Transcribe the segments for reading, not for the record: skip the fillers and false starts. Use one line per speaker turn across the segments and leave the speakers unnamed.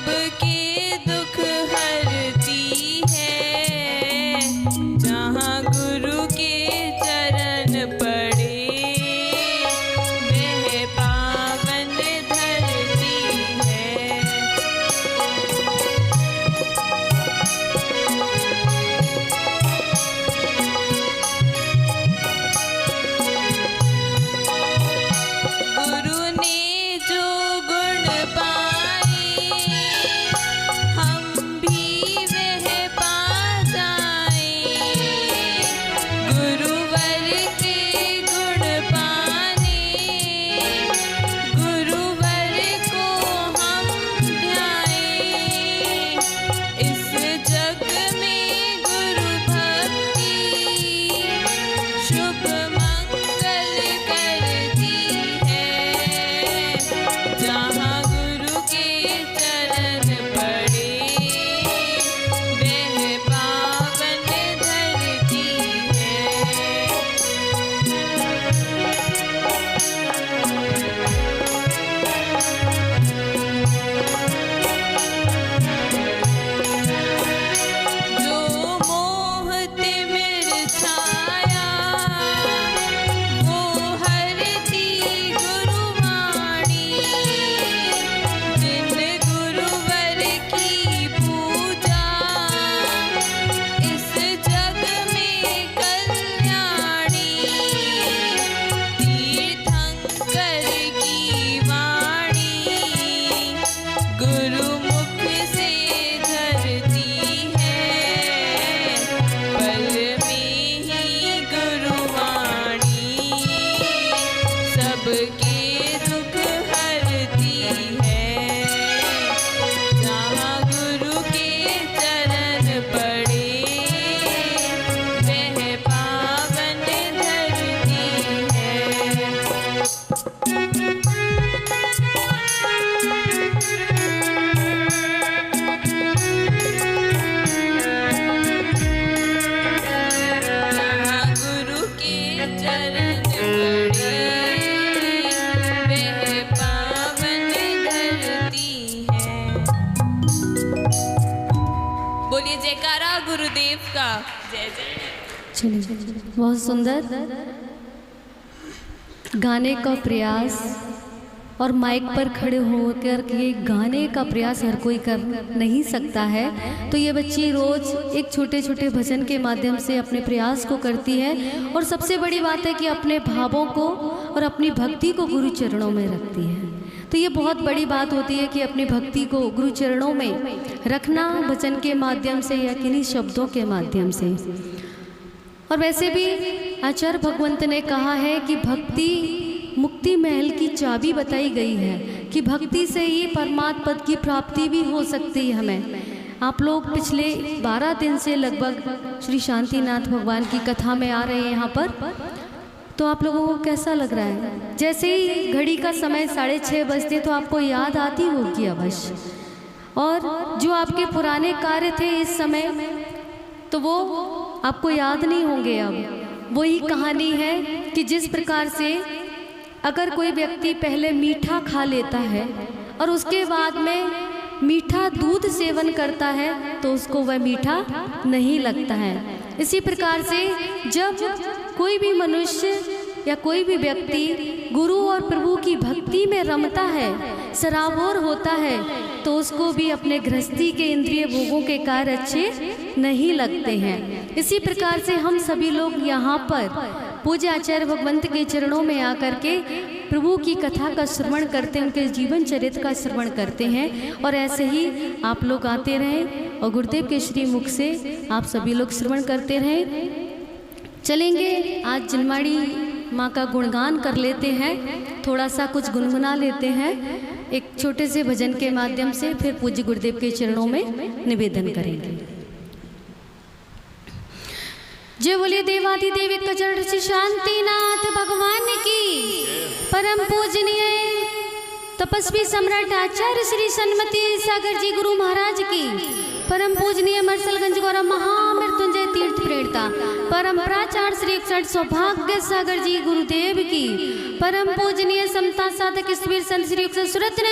सबके दुख हरती है, जहाँ गुरु के चरण पड़े वह पावन धरती है। गुरु ने जो गुण पाए हम भी वह पा जाए, गुरुवर के गुण पाने गुरुवर को हम ध्याएं। इस जग में गुरु भक्ति शुभ मंगल करती है, जहाँ गुरु के चरण पड़े वह पावन धरती है। जो मोह तिमिर छाया वो हरती गुरुवाणी, जिन गुरुवर की पूजा इस जग में कल्याणी। तीर्थंकर की वाणी गुरुमुख से धरती है, पल में ही गुरुवाणी सबके दुख हरती है, जहाँ गुरु के चरण पड़े वह पावन धरती है। जहाँ गुरु के चरण पड़े वह पावन धरती है। बोलिए जयकारा गुरुदेव का जय जय।
चलिए, बहुत सुंदर गाने का प्रयास और माइक पर खड़े होकर के गाने का प्रयास हर कोई कर नहीं सकता है, तो ये बच्ची रोज एक छोटे छोटे भजन के माध्यम से अपने प्रयास को करती है। और सबसे बड़ी बात है कि अपने भावों को और अपनी भक्ति को गुरु चरणों में रखती है। तो ये बहुत बड़ी बात होती है कि अपनी भक्ति को गुरु चरणों में रखना भजन के माध्यम से या किन्हीं शब्दों के माध्यम से। और वैसे भी आचार्य भगवंत ने कहा है कि भक्ति मुक्ति महल की चाबी बताई गई है, कि भक्ति से ही परमात्म पद की प्राप्ति भी हो सकती है हमें। आप लोग पिछले 12 दिन से लगभग श्री शांतिनाथ भगवान की कथा में आ रहे हैं यहाँ पर, तो आप लोगों को कैसा लग रहा है? जैसे ही घड़ी का समय 6:30 बजते तो आपको याद आती होगी अवश्य, और जो आपके पुराने कार्य थे इस समय तो वो आपको याद नहीं होंगे। अब वही कहानी है कि जिस प्रकार से अगर कोई व्यक्ति पहले मीठा खा लेता है और उसके बाद में मीठा दूध सेवन करता है तो उसको वह मीठा नहीं लगता है। इसी प्रकार से जब कोई भी मनुष्य या कोई भी व्यक्ति गुरु और प्रभु की भक्ति में रमता है, सराबोर होता है, तो उसको भी अपने गृहस्थी के इंद्रिय भोगों के कार्य अच्छे नहीं लगते हैं। इसी प्रकार से हम सभी लोग यहाँ पर पूज्य आचार्य भगवंत के चरणों में आकर के प्रभु की कथा का श्रवण करते हैं, उनके जीवन चरित्र का श्रवण करते हैं। और ऐसे ही आप लोग आते रहें और गुरुदेव के श्री मुख से आप सभी लोग श्रवण करते रहें। चलेंगे आज जिनवाड़ी माँ का गुणगान कर लेते हैं, थोड़ा सा कुछ गुनगुना लेते हैं एक छोटे से भजन के माध्यम से, फिर पूज्य गुरुदेव के चरणों में निवेदन करेंगे। जय बोलिए देवाधिदेव कचरण श्री शांतिनाथ भगवान की, परम पूजनीय तपस्वी सम्राट आचार्य श्री सन्मति सागर जी गुरु महाराज की, परम पूजनीय मरसलगंज गौरव महामृत्युंजय तीर्थ प्रेरणा परम प्राचार्य श्री 61 सौभाग्य सागर जी गुरुदेव की, परम पूजनीय समता साधक ईश्वर संत श्री 61 सुरत्न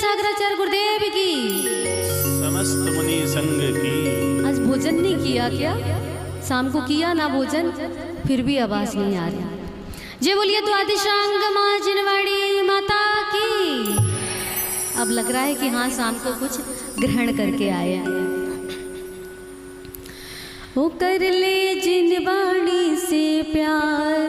सागराचार्य गुरुदेव की। किया क्या? शाम को किया ना भोजन, फिर भी आवाज नहीं आ रही। जय बोलिए द्वादशांग माँ जिनवाड़ी माता की। अब लग रहा है कि हाँ शाम को कुछ ग्रहण करके आए। ओ कर ले जिनवाड़ी से प्यार,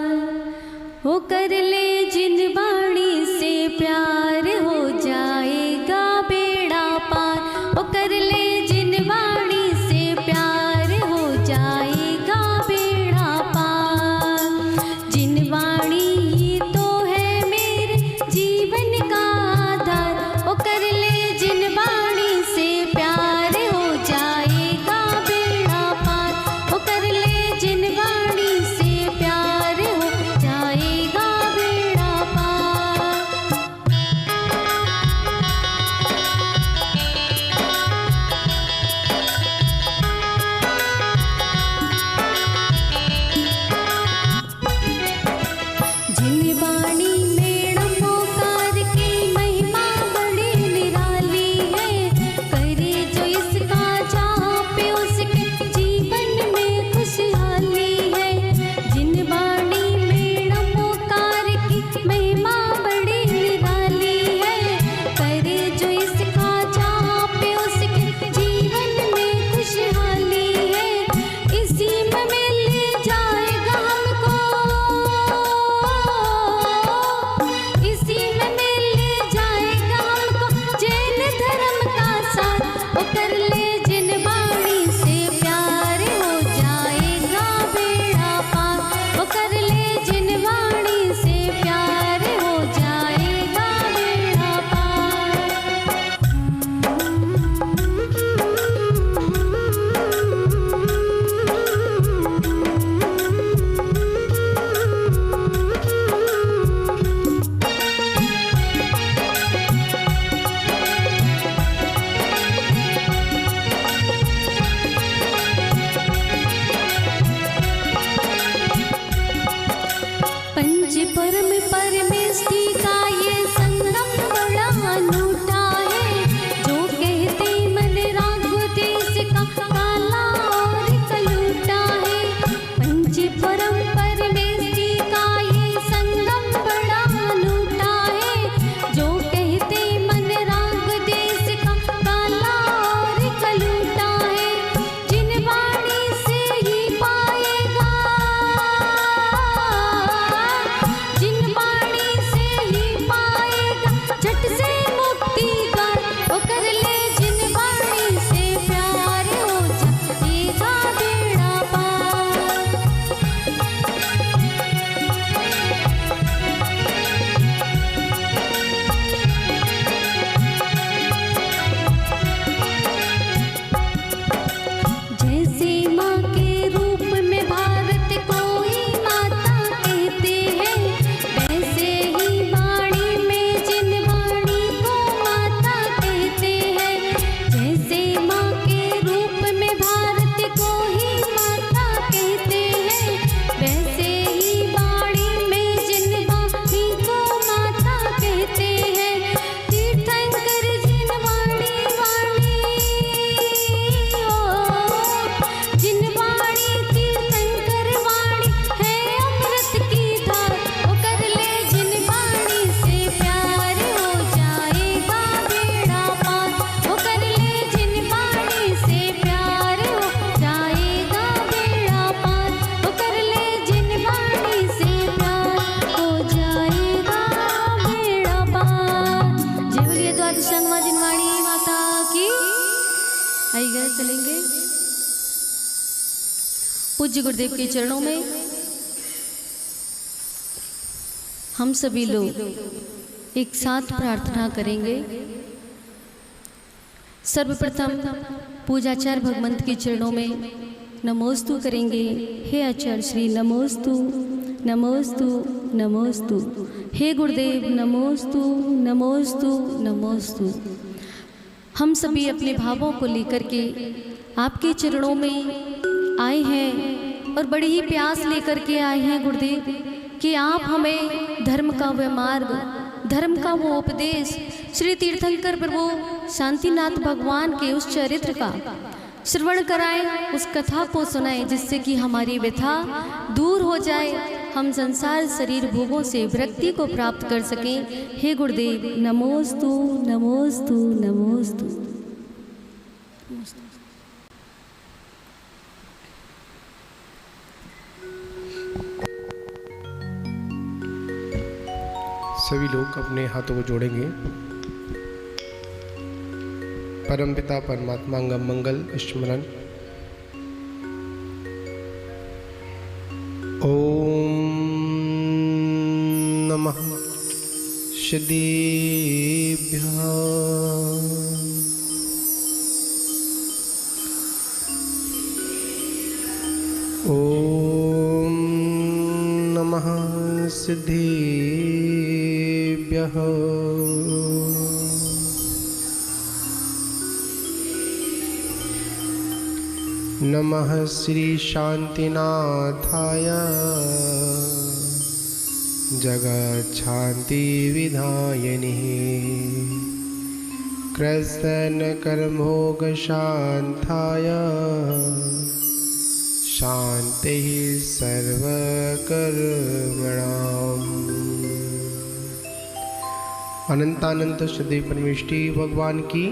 ओ कर ले जिनवाड़ी से प्यार, हो जाएगा बेड़ा पार। ओ कर ले जिनवाड़ी से प्यार, हो जाएगा बेड़ा पार। जिनवाड़ी ही तो है मेरे जीवन का आधार। ओ कर ले जिनवाड़ी से प्यार, हो जाएगा बेड़ा पार। ओ कर ले जिनवाड़ी से प्यार, हो जाएगा बेड़ा पार। जिनवाड़ी मेड़म ओकार की महिमा बड़ी निराली है। करे जो इसका जापे उसके जीवन में खुशहाली है। जिनवाड़ी मेड़म ओकार की महिमा बड़ी निराली है। करे जो इसका जापे उसके जीवन में खुशहाली है। इसी में मिल जाएगा हमको, इसी में मिल जाएगा हमको जैन धर्म का साथ। ओ कर ले जिनवाड़ी से प्यार, हो जाएगा बेड़ा पार। ओ कर ले जिनवाड़ी से प्यार, हो जाएगा बेड़ा पार। पंच परम परमेष्टि का ये संगम बड़ा अनूठा है। जो कहते मन राघव देश का काला और कलूटा है। पंच परम परमेष्टि का ये संगम बड़ा अनूठा है। जो कहते मन राघव देश का काला और कलूटा है। जिनवाड़ी से ही पाएगा, जिनवाड़ी से ही पाएगा झट से मुक्ति का। ओ कर ले जिनवाड़ी से प्यार, हो जाएगा बेड़ा पार। जैसे माँ के रूप में भारत को ही माता कहते हैं, वैसे ही वाणी में जिनवाड़ी को माता कहते हैं। जैसे माँ के रूप में भारत को ही माता कहते हैं, वैसे ही वाणी में जिनवाड़ी को माता कहते हैं। तीर्थंकर जिनवाड़ी वाणी, ओ जिनवाड़ी तीर्थंकर वाणी है अमृत की धार। ओ कर ले जिनवाड़ी से प्यार, हो जाएगा बेड़ा पार। ओ कर ले जिनवाड़ी से प्यार, हो जाएगा बेड़ा पार। ओ कर ले जिनवाड़ी से प्यार, हो जाएगा बेड़ा पार। जय बोलिए द्वादशांग माँ जिनवाड़ी माता की। आइए चलेंगे पूज्य गुरुदेव के चरणों में हम सभी लोग एक साथ प्रार्थना करेंगे। सर्वप्रथम पूजाचार्य भगवंत के चरणों में नमोस्तु करेंगे। हे आचार्य श्री नमोस्तु, नमोस्तु, नमोस्तु। हे गुरुदेव नमोस्तु, नमोस्तु, नमोस्तु। हम सभी अपने भावों को लेकर के आपके चरणों में आए हैं और बड़ी ही प्यास लेकर के आए हैं गुरुदेव कि आप हमें धर्म का वह मार्ग, धर्म का वो उपदेश, श्री तीर्थंकर प्रभु शांतिनाथ भगवान के उस चरित्र का श्रवण कराएं, उस कथा को सुनाएं, जिससे कि हमारी व्यथा दूर हो जाए, हम संसार शरीर भोगों से विरक्ति को प्राप्त कर सकें। हे गुरुदेव, नमोस्तु नमोस्तु नमोस्तु।
सभी लोग अपने हाथों को जोड़ेंगे। परमपिता परमात्मा गम मंगल स्मरण। ओम नमः सिद्धेभ्यः। ओम नमः सिद्धेभ्यः। नमः श्री शांतिनाथाय जगच्छान्ति विधायिने कृष्ण कर्मभोग शांताय शांति सर्वकर्मणाम्। अनंतानंत सदैव परमेष्टि भगवान की।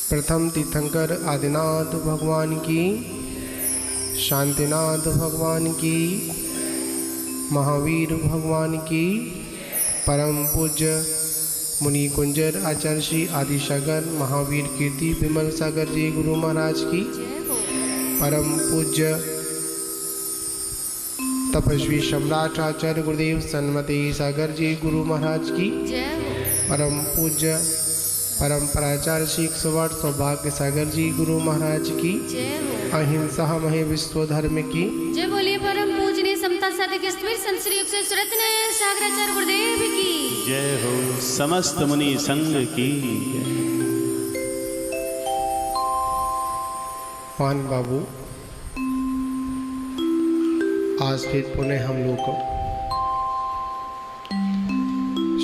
प्रथम तीर्थंकर आदिनाथ भगवान की, शांतिनाथ भगवान की, महावीर भगवान की, परम पूज्य मुनि कुंजर आचार्य श्री आदिसागर महावीर कीर्ति विमल सागर जी गुरु महाराज की, परम पूज्य तपस्वी सम्राट आचार्य गुरुदेव सन्मति सागर जी गुरु महाराज की, परम पूज्य परम्पराचार्य श्री 108 सौभाग्य सागर जी गुरु महाराज की, अहिंसा महे विश्व धर्म की
जय। बोलिए परम पूजनीय समता साधक स्थिर संश्री युग से सुरत्न सागराचार्य गुरुदेव की
जय हो। समस्त मुनि संघ की जय।
पान बाबू, आज फिर पुनः हम लोग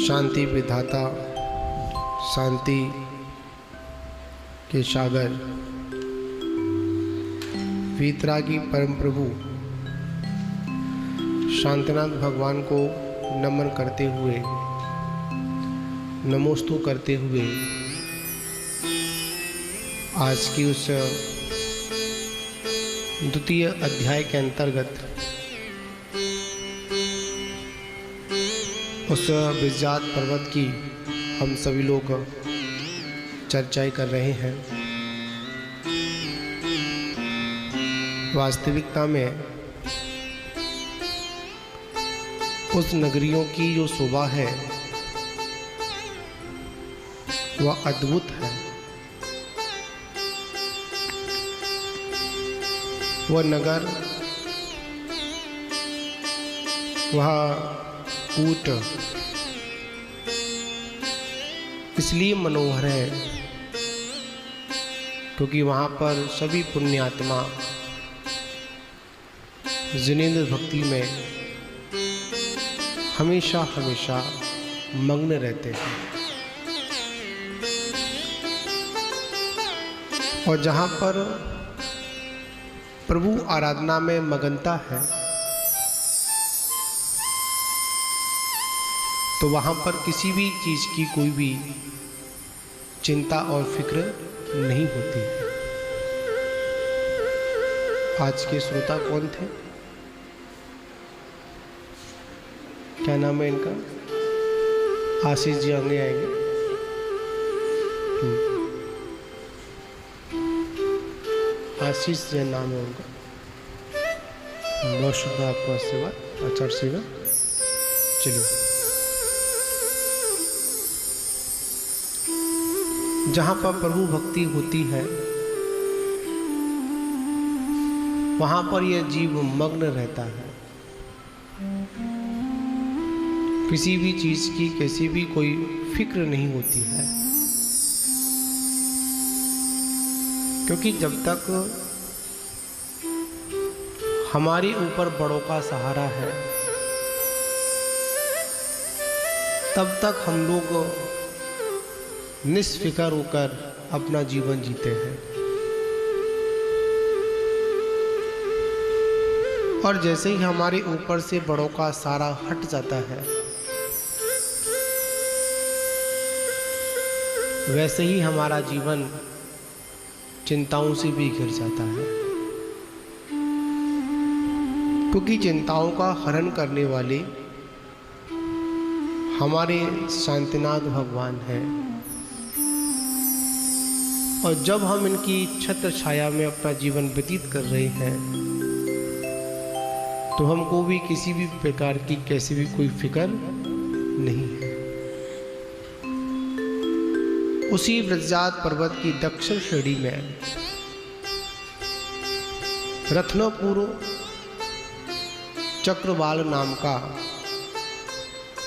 शांति विधाता, शांति के सागर, वीतरागी परम प्रभु शांतिनाथ भगवान को नमन करते हुए, नमोस्तु करते हुए आज की उस द्वितीय अध्याय के अंतर्गत उस विजात पर्वत की हम सभी लोग चर्चाएं कर रहे हैं। वास्तविकता में उस नगरियों की जो शोभा है वह अद्भुत है। वह नगर, वह कूट इसलिए मनोहर है क्योंकि वहाँ पर सभी पुण्यात्मा जिनेंद्र भक्ति में हमेशा हमेशा मग्न रहते हैं। और जहाँ पर प्रभु आराधना में मगनता है तो वहाँ पर किसी भी चीज़ की कोई भी चिंता और फिक्र नहीं होती है। आज के श्रोता कौन थे? क्या नाम है इनका? आशीष जी आगे आएंगे। आशीष जी नाम है उनका। बहुत शुभ आपको आशीर्वाद आचार्य श्री का। चलिए, जहाँ पर प्रभु भक्ति होती है वहाँ पर यह जीव मग्न रहता है। किसी भी चीज़ की कैसी भी कोई फिक्र नहीं होती है, क्योंकि जब तक हमारे ऊपर बड़ों का सहारा है तब तक हम लोग निष्फिक्र होकर अपना जीवन जीते हैं। और जैसे ही हमारे ऊपर से बड़ों का सारा हट जाता है, वैसे ही हमारा जीवन चिंताओं से भी घिर जाता है, क्योंकि चिंताओं का हरण करने वाले हमारे शांतिनाथ भगवान हैं। और जब हम इनकी छत्र छाया में अपना जीवन व्यतीत कर रहे हैं, तो हमको भी किसी भी प्रकार की कैसी भी कोई फिक्र नहीं है। उसी ब्रजजात पर्वत की दक्षिण श्रेणी में रत्नपुर चक्रवाल नाम का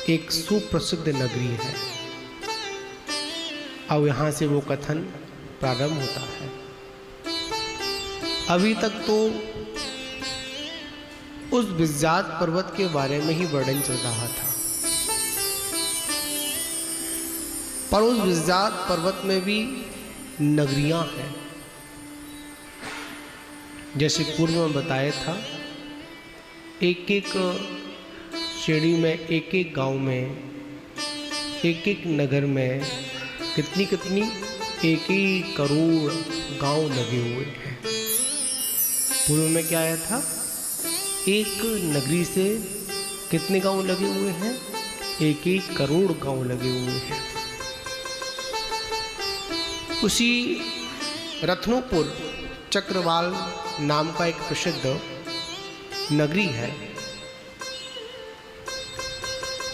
एक सुप्रसिद्ध नगरी है। अब यहाँ से वो कथन प्रारंभ होता है। अभी तक तो उस ब्रजजात पर्वत के बारे में ही वर्णन चल रहा था, पर उस ब्रजजात पर्वत में भी नगरियां हैं। जैसे पूर्व में बताया था, एक एक श्रेणी में, एक एक गांव में, एक एक नगर में कितनी कितनी 1 करोड़ गांव लगे हुए हैं। पूर्व में क्या आया था, एक नगरी से कितने गांव लगे हुए हैं, 1 करोड़ गांव लगे हुए हैं। उसी रत्नपुर चक्रवाल नाम का एक प्रसिद्ध नगरी है।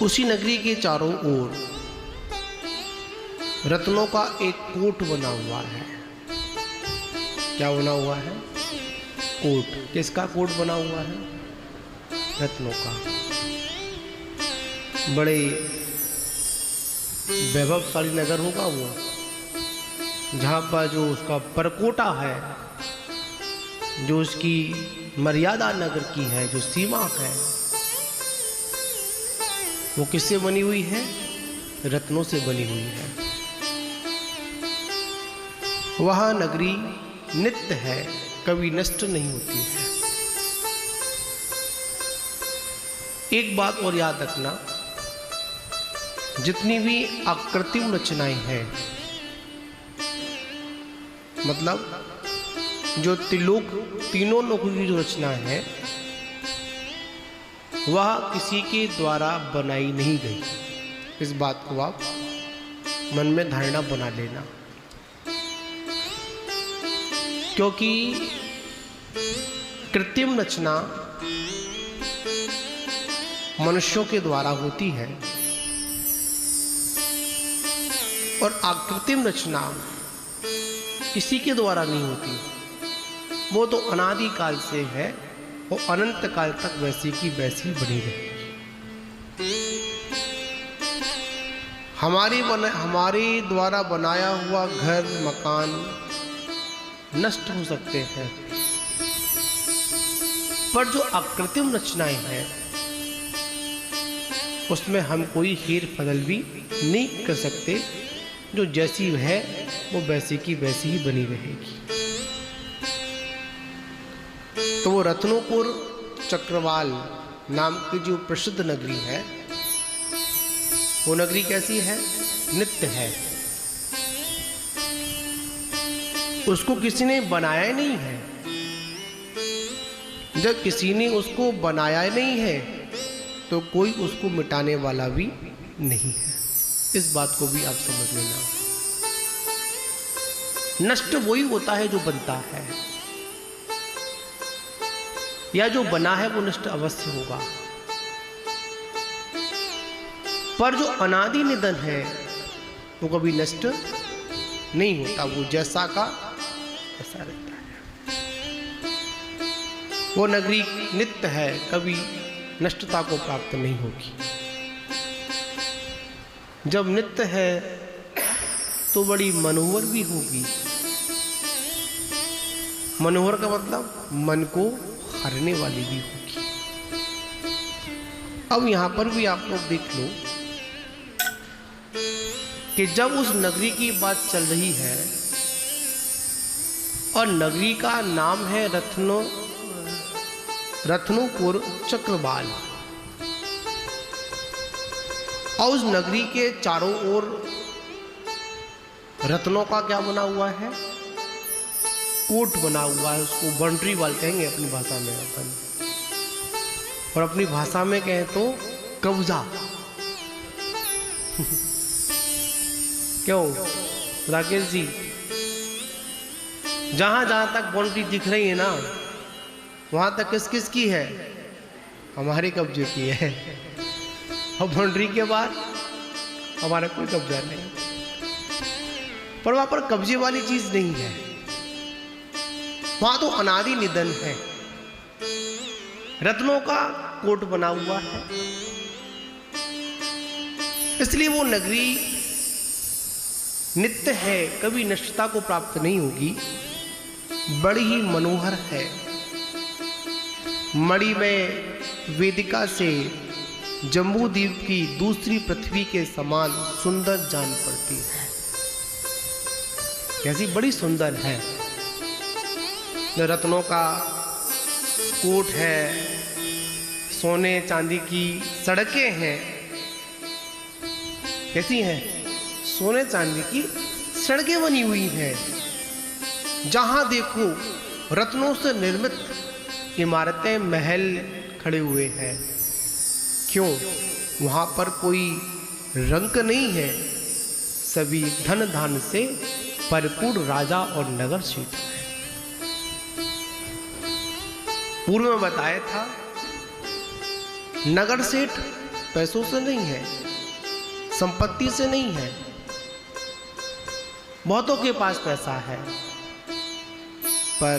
उसी नगरी के चारों ओर रत्नों का एक कोट बना हुआ है। क्या बना हुआ है? कोट। किसका कोट बना हुआ है? रत्नों का। बड़े वैभवशाली नगर होगा वो, जहाँ पर जो उसका परकोटा है, जो उसकी मर्यादा नगर की है, जो सीमा है, वो किससे बनी हुई है? रत्नों से बनी हुई है। वह नगरी नित्य है, कभी नष्ट नहीं होती है। एक बात और याद रखना, जितनी भी आकृतिम रचनाएं हैं, मतलब जो तीनों लोगों की जो रचना है, वह किसी के द्वारा बनाई नहीं गई। इस बात को आप मन में धारणा बना लेना, क्योंकि कृत्रिम रचना मनुष्यों के द्वारा होती है और आकृत्रिम रचना किसी के द्वारा नहीं होती। वो तो अनादि काल से है, वो अनंत काल तक वैसी की वैसी बनी रहेगी। हमारे द्वारा बनाया हुआ घर मकान नष्ट हो सकते हैं, पर जो अकृत्रिम रचनाएं हैं उसमें हम कोई हेर बदल भी नहीं कर सकते। जो जैसी है वो वैसी की वैसी ही बनी रहेगी। तो वो रत्नपुर चक्रवाल नाम की जो प्रसिद्ध नगरी है, वो नगरी कैसी है? नित्य है। उसको किसी ने बनाया नहीं है। जब किसी ने उसको बनाया नहीं है तो कोई उसको मिटाने वाला भी नहीं है। इस बात को भी आप समझ लेना। नष्ट वही होता है जो बनता है, या जो बना है वो नष्ट अवश्य होगा। पर जो अनादि निधन है वो कभी नष्ट नहीं होता। वो जैसा का ऐसा रहता है। वो नगरी नित्य है, कभी नष्टता को प्राप्त नहीं होगी। जब नित्य है तो बड़ी मनोहर भी होगी। मनोहर का मतलब मन को हरने वाली भी होगी। अब यहां पर भी आप लोग देख लो कि जब उस नगरी की बात चल रही है और नगरी का नाम है रत्नपुर चक्रवाल। और उस नगरी के चारों ओर रत्नों का क्या बना हुआ है? कोट बना हुआ है। उसको बाउंड्री वाल कहेंगे अपनी भाषा में अपन, और अपनी भाषा में कहें तो कब्जा। क्यों राकेश जी, जहां जहां तक बाउंड्री दिख रही है ना, वहां तक किस किस की है? हमारे कब्जे की है। और बाउंड्री के बाद हमारा कोई कब्जा नहीं, पर वहां पर कब्जे वाली चीज नहीं है। वहां तो अनादि निधन है। रत्नों का कोट बना हुआ है, इसलिए वो नगरी नित्य है, कभी नष्टता को प्राप्त नहीं होगी। बड़ी ही मनोहर है। मणि में वेदिका से जम्बू द्वीप की दूसरी पृथ्वी के समान सुंदर जान पड़ती है। कैसी बड़ी सुंदर है। रत्नों का कोट है, सोने चांदी की सड़कें हैं। कैसी हैं? सोने चांदी की सड़कें बनी हुई हैं। जहां देखो रत्नों से निर्मित इमारतें, महल खड़े हुए हैं। क्यों? वहां पर कोई रंक नहीं है, सभी धन धान से परिपूर्ण राजा और नगर सेठ है। पूर्व में बताया था, नगर सेठ पैसों से नहीं है, संपत्ति से नहीं है। बहुतों के पास पैसा है, पर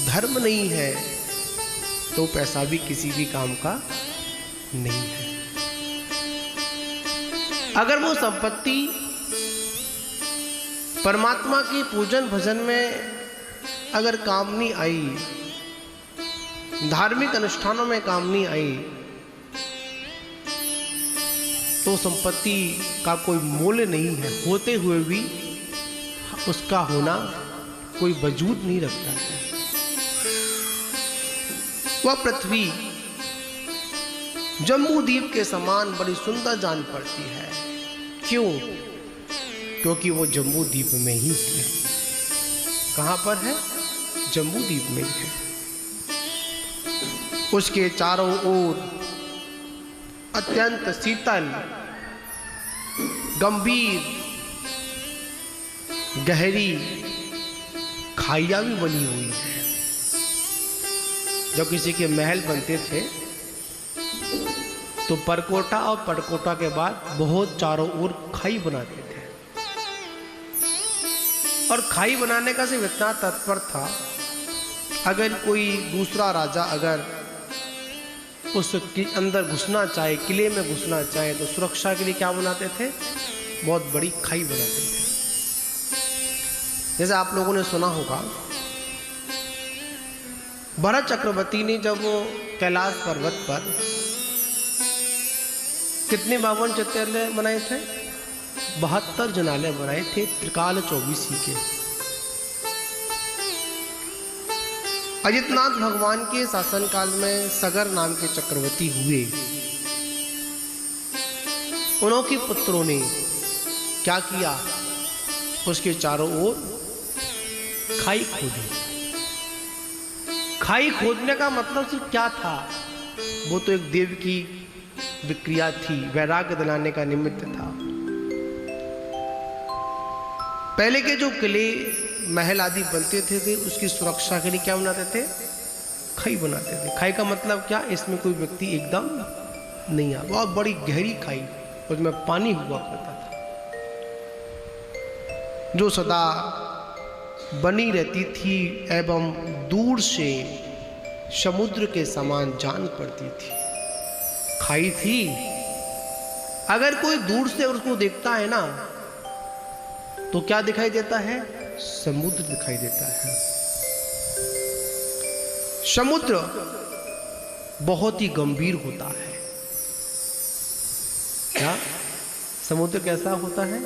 धर्म नहीं है तो पैसा भी किसी भी काम का नहीं है। अगर वो संपत्ति परमात्मा की पूजन भजन में अगर काम नहीं आई, धार्मिक अनुष्ठानों में काम नहीं आई, तो संपत्ति का कोई मूल्य नहीं है। होते हुए भी उसका होना कोई वजूद नहीं रखता है। वह पृथ्वी जम्बू द्वीप के समान बड़ी सुंदर जान पड़ती है। क्यों? क्योंकि वो जम्बू द्वीप में ही है। कहां पर है? जम्बू द्वीप में ही है। उसके चारों ओर अत्यंत शीतल, गंभीर, गहरी खाइयां भी बनी हुई है। जब किसी के महल बनते थे तो परकोटा और पटकोटा के बाद बहुत चारों ओर खाई बनाते थे। और खाई बनाने का सिर्फ इतना तत्पर था, अगर कोई दूसरा राजा अगर उसके अंदर घुसना चाहे, किले में घुसना चाहे, तो सुरक्षा के लिए क्या बनाते थे? बहुत बड़ी खाई बनाते थे। जैसे आप लोगों ने सुना होगा, भरत चक्रवर्ती ने जब वो कैलाश पर्वत पर कितने 52 चित्रालय बनाए थे? 72 जनालय बनाए थे, त्रिकाल 24 के। अजितनाथ भगवान के शासनकाल में सगर नाम के चक्रवर्ती हुए। उनके पुत्रों ने क्या किया? उसके चारों ओर खाई खोदी। खाई खोदने का मतलब सिर्फ क्या था? वो तो एक देव की विक्रिया थी, वैराग्य दिलाने का निमित्त था। पहले के जो किले महल आदि बनते थे उसकी सुरक्षा के लिए क्या बनाते थे? खाई बनाते थे। खाई का मतलब क्या? इसमें कोई व्यक्ति एकदम नहीं आ। बहुत बड़ी गहरी खाई, उसमें पानी हुआ करता था, जो सदा बनी रहती थी एवं दूर से समुद्र के समान जान पड़ती थी। खाई थी, अगर कोई दूर से उसको देखता है ना, तो क्या दिखाई देता है? समुद्र दिखाई देता है। समुद्र बहुत ही गंभीर होता है। क्या? समुद्र कैसा होता है?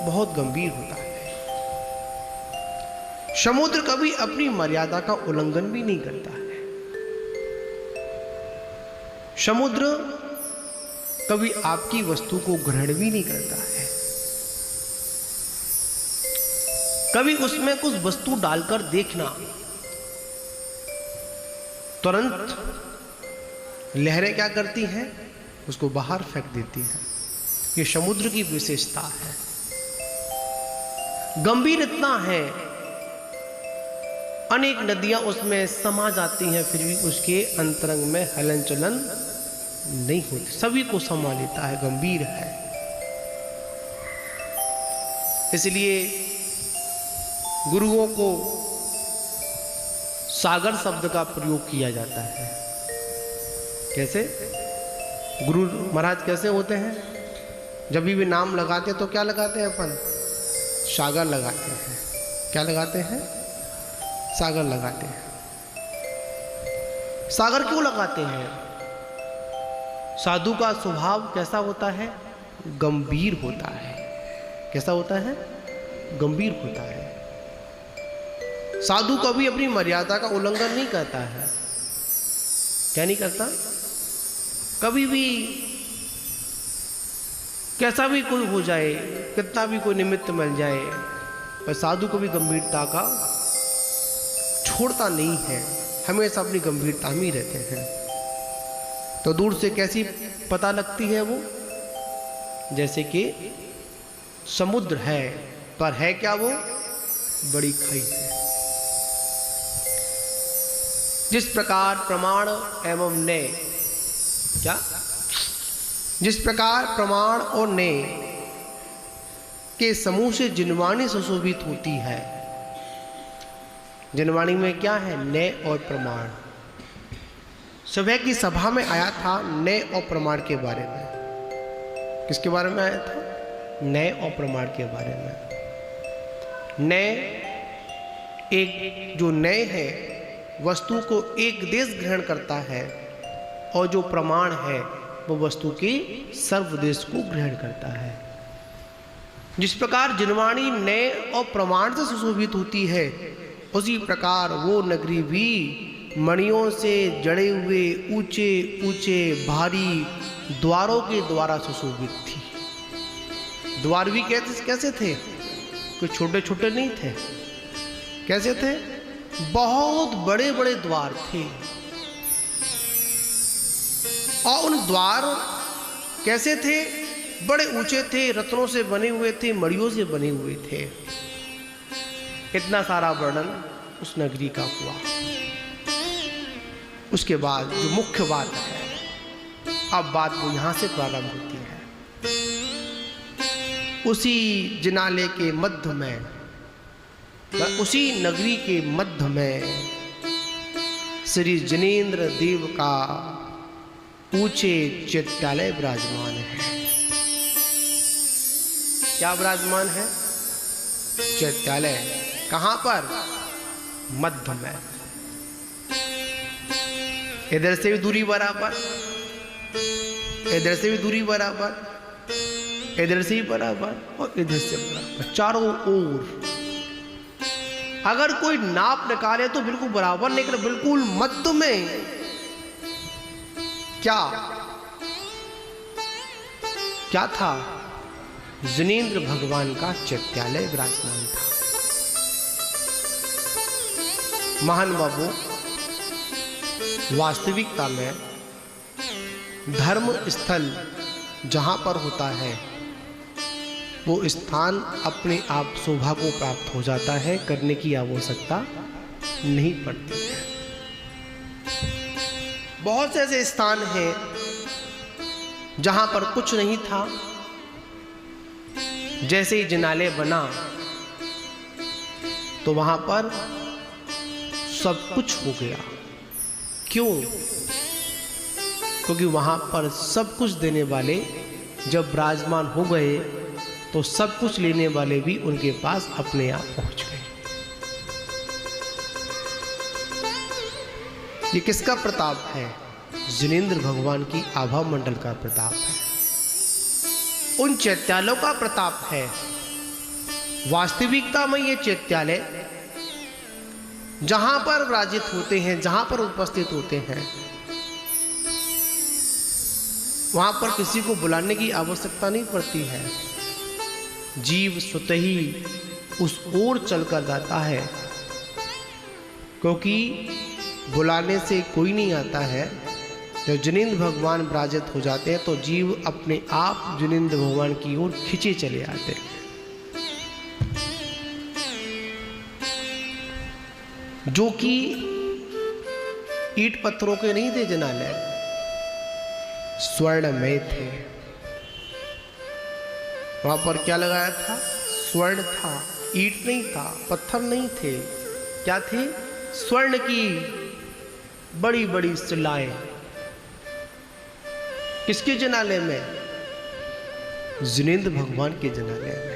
बहुत गंभीर होता है। समुद्र कभी अपनी मर्यादा का उल्लंघन भी नहीं करता है। समुद्र कभी आपकी वस्तु को ग्रहण भी नहीं करता है। कभी उसमें कुछ वस्तु डालकर देखना, तुरंत लहरें क्या करती हैं, उसको बाहर फेंक देती हैं। ये समुद्र की विशेषता है। गंभीर इतना है, अनेक नदियां उसमें समा जाती हैं, फिर भी उसके अंतरंग में हलन चलन नहीं होती, सभी को समा लेता है, गंभीर है। इसलिए गुरुओं को सागर शब्द का प्रयोग किया जाता है। कैसे? गुरु महाराज कैसे होते हैं? जब भी नाम लगाते हैं तो क्या लगाते हैं अपन? सागर लगाते हैं। क्या लगाते हैं? सागर लगाते हैं। सागर क्यों लगाते हैं? साधु का स्वभाव कैसा होता है? गंभीर होता है। कैसा होता है? गंभीर होता है। साधु कभी अपनी मर्यादा का उल्लंघन नहीं करता है। क्या नहीं करता? कभी भी कैसा भी कोई हो जाए, कितना भी कोई निमित्त मिल जाए, पर साधु कभी गंभीरता का छोड़ता नहीं है, हमेशा अपनी गंभीरता में ही रहते हैं। तो दूर से कैसी पता लगती है वो? जैसे कि समुद्र है, पर है क्या वो? बड़ी खाई है। जिस प्रकार प्रमाण एवं ने, क्या? जिस प्रकार प्रमाण और ने के समूह से जिनवाणी सुशोभित होती है। जिनवाणी में क्या है? ने और प्रमाण। सुबह की सभा में आया था ने और प्रमाण के बारे में। किसके बारे में आया था? ने और प्रमाण के बारे में। ने, एक जो ने है वस्तु को एक देश ग्रहण करता है, और जो प्रमाण है वो वस्तु के सर्वदेश को ग्रहण करता है। जिस प्रकार जिनवाणी ने और प्रमाण से सुशोभित होती है, उसी प्रकार वो नगरी भी मणियों से जड़े हुए ऊंचे ऊंचे भारी द्वारों के द्वारा सुशोभित थी। द्वार भी कैसे थे? कोई छोटे छोटे नहीं थे। कैसे थे? बहुत बड़े बड़े द्वार थे। और उन द्वार कैसे थे? बड़े ऊंचे थे, रत्नों से बने हुए थे, मड़ियों से बने हुए थे। इतना सारा वर्णन उस नगरी का हुआ। उसके बाद जो मुख्य बात है, अब बात वो यहां से प्रारंभ होती है। उसी जिनाले के मध्य में, उसी नगरी के मध्य में श्री जिनेंद्र देव का ऊंचे चैत्यालय विराजमान है। क्या विराजमान है? चैत्यालय। कहां पर? मध्य में। इधर से भी दूरी बराबर, इधर से भी दूरी बराबर, इधर से भी बराबर और इधर से बराबर, चारों ओर। अगर कोई नाप निकाले तो बिल्कुल बराबर, लेकिन बिल्कुल मध्य में क्या क्या था? जिनेंद्र भगवान का चैत्यालय विराजमान था। महान बाबू, वास्तविकता में धर्म स्थल जहां पर होता है, वो स्थान अपने आप शोभा को प्राप्त हो जाता है, करने की आवश्यकता नहीं पड़ती है। बहुत से ऐसे स्थान हैं जहां पर कुछ नहीं था, जैसे ही जिनालय बना तो वहां पर सब कुछ हो गया। क्यों? क्योंकि वहां पर सब कुछ देने वाले जब विराजमान हो गए तो सब कुछ लेने वाले भी उनके पास अपने आप पहुंच गए। ये किसका प्रताप है? जिनेंद्र भगवान की आभा मंडल का प्रताप है, उन चैत्यालयों का प्रताप है। वास्तविकता में ये चैत्यालय जहां पर विराजित होते हैं, जहां पर उपस्थित होते हैं, वहां पर किसी को बुलाने की आवश्यकता नहीं पड़ती है। जीव स्वतः ही उस ओर चलकर जाता है, क्योंकि बुलाने से कोई नहीं आता है। जब जिनेंद्र भगवान विराजित हो जाते हैं तो जीव अपने आप जिनेंद्र भगवान की ओर खींचे चले आते हैं। जो कि ईंट पत्थरों के नहीं थे जिनालय, स्वर्णमय थे। वहां पर क्या लगाया था? स्वर्ण था, ईंट नहीं था, पत्थर नहीं थे। क्या थे? स्वर्ण की बड़ी बड़ी शिलाएं। किसके जिनालय में? जिनेंद्र भगवान के जिनालय में।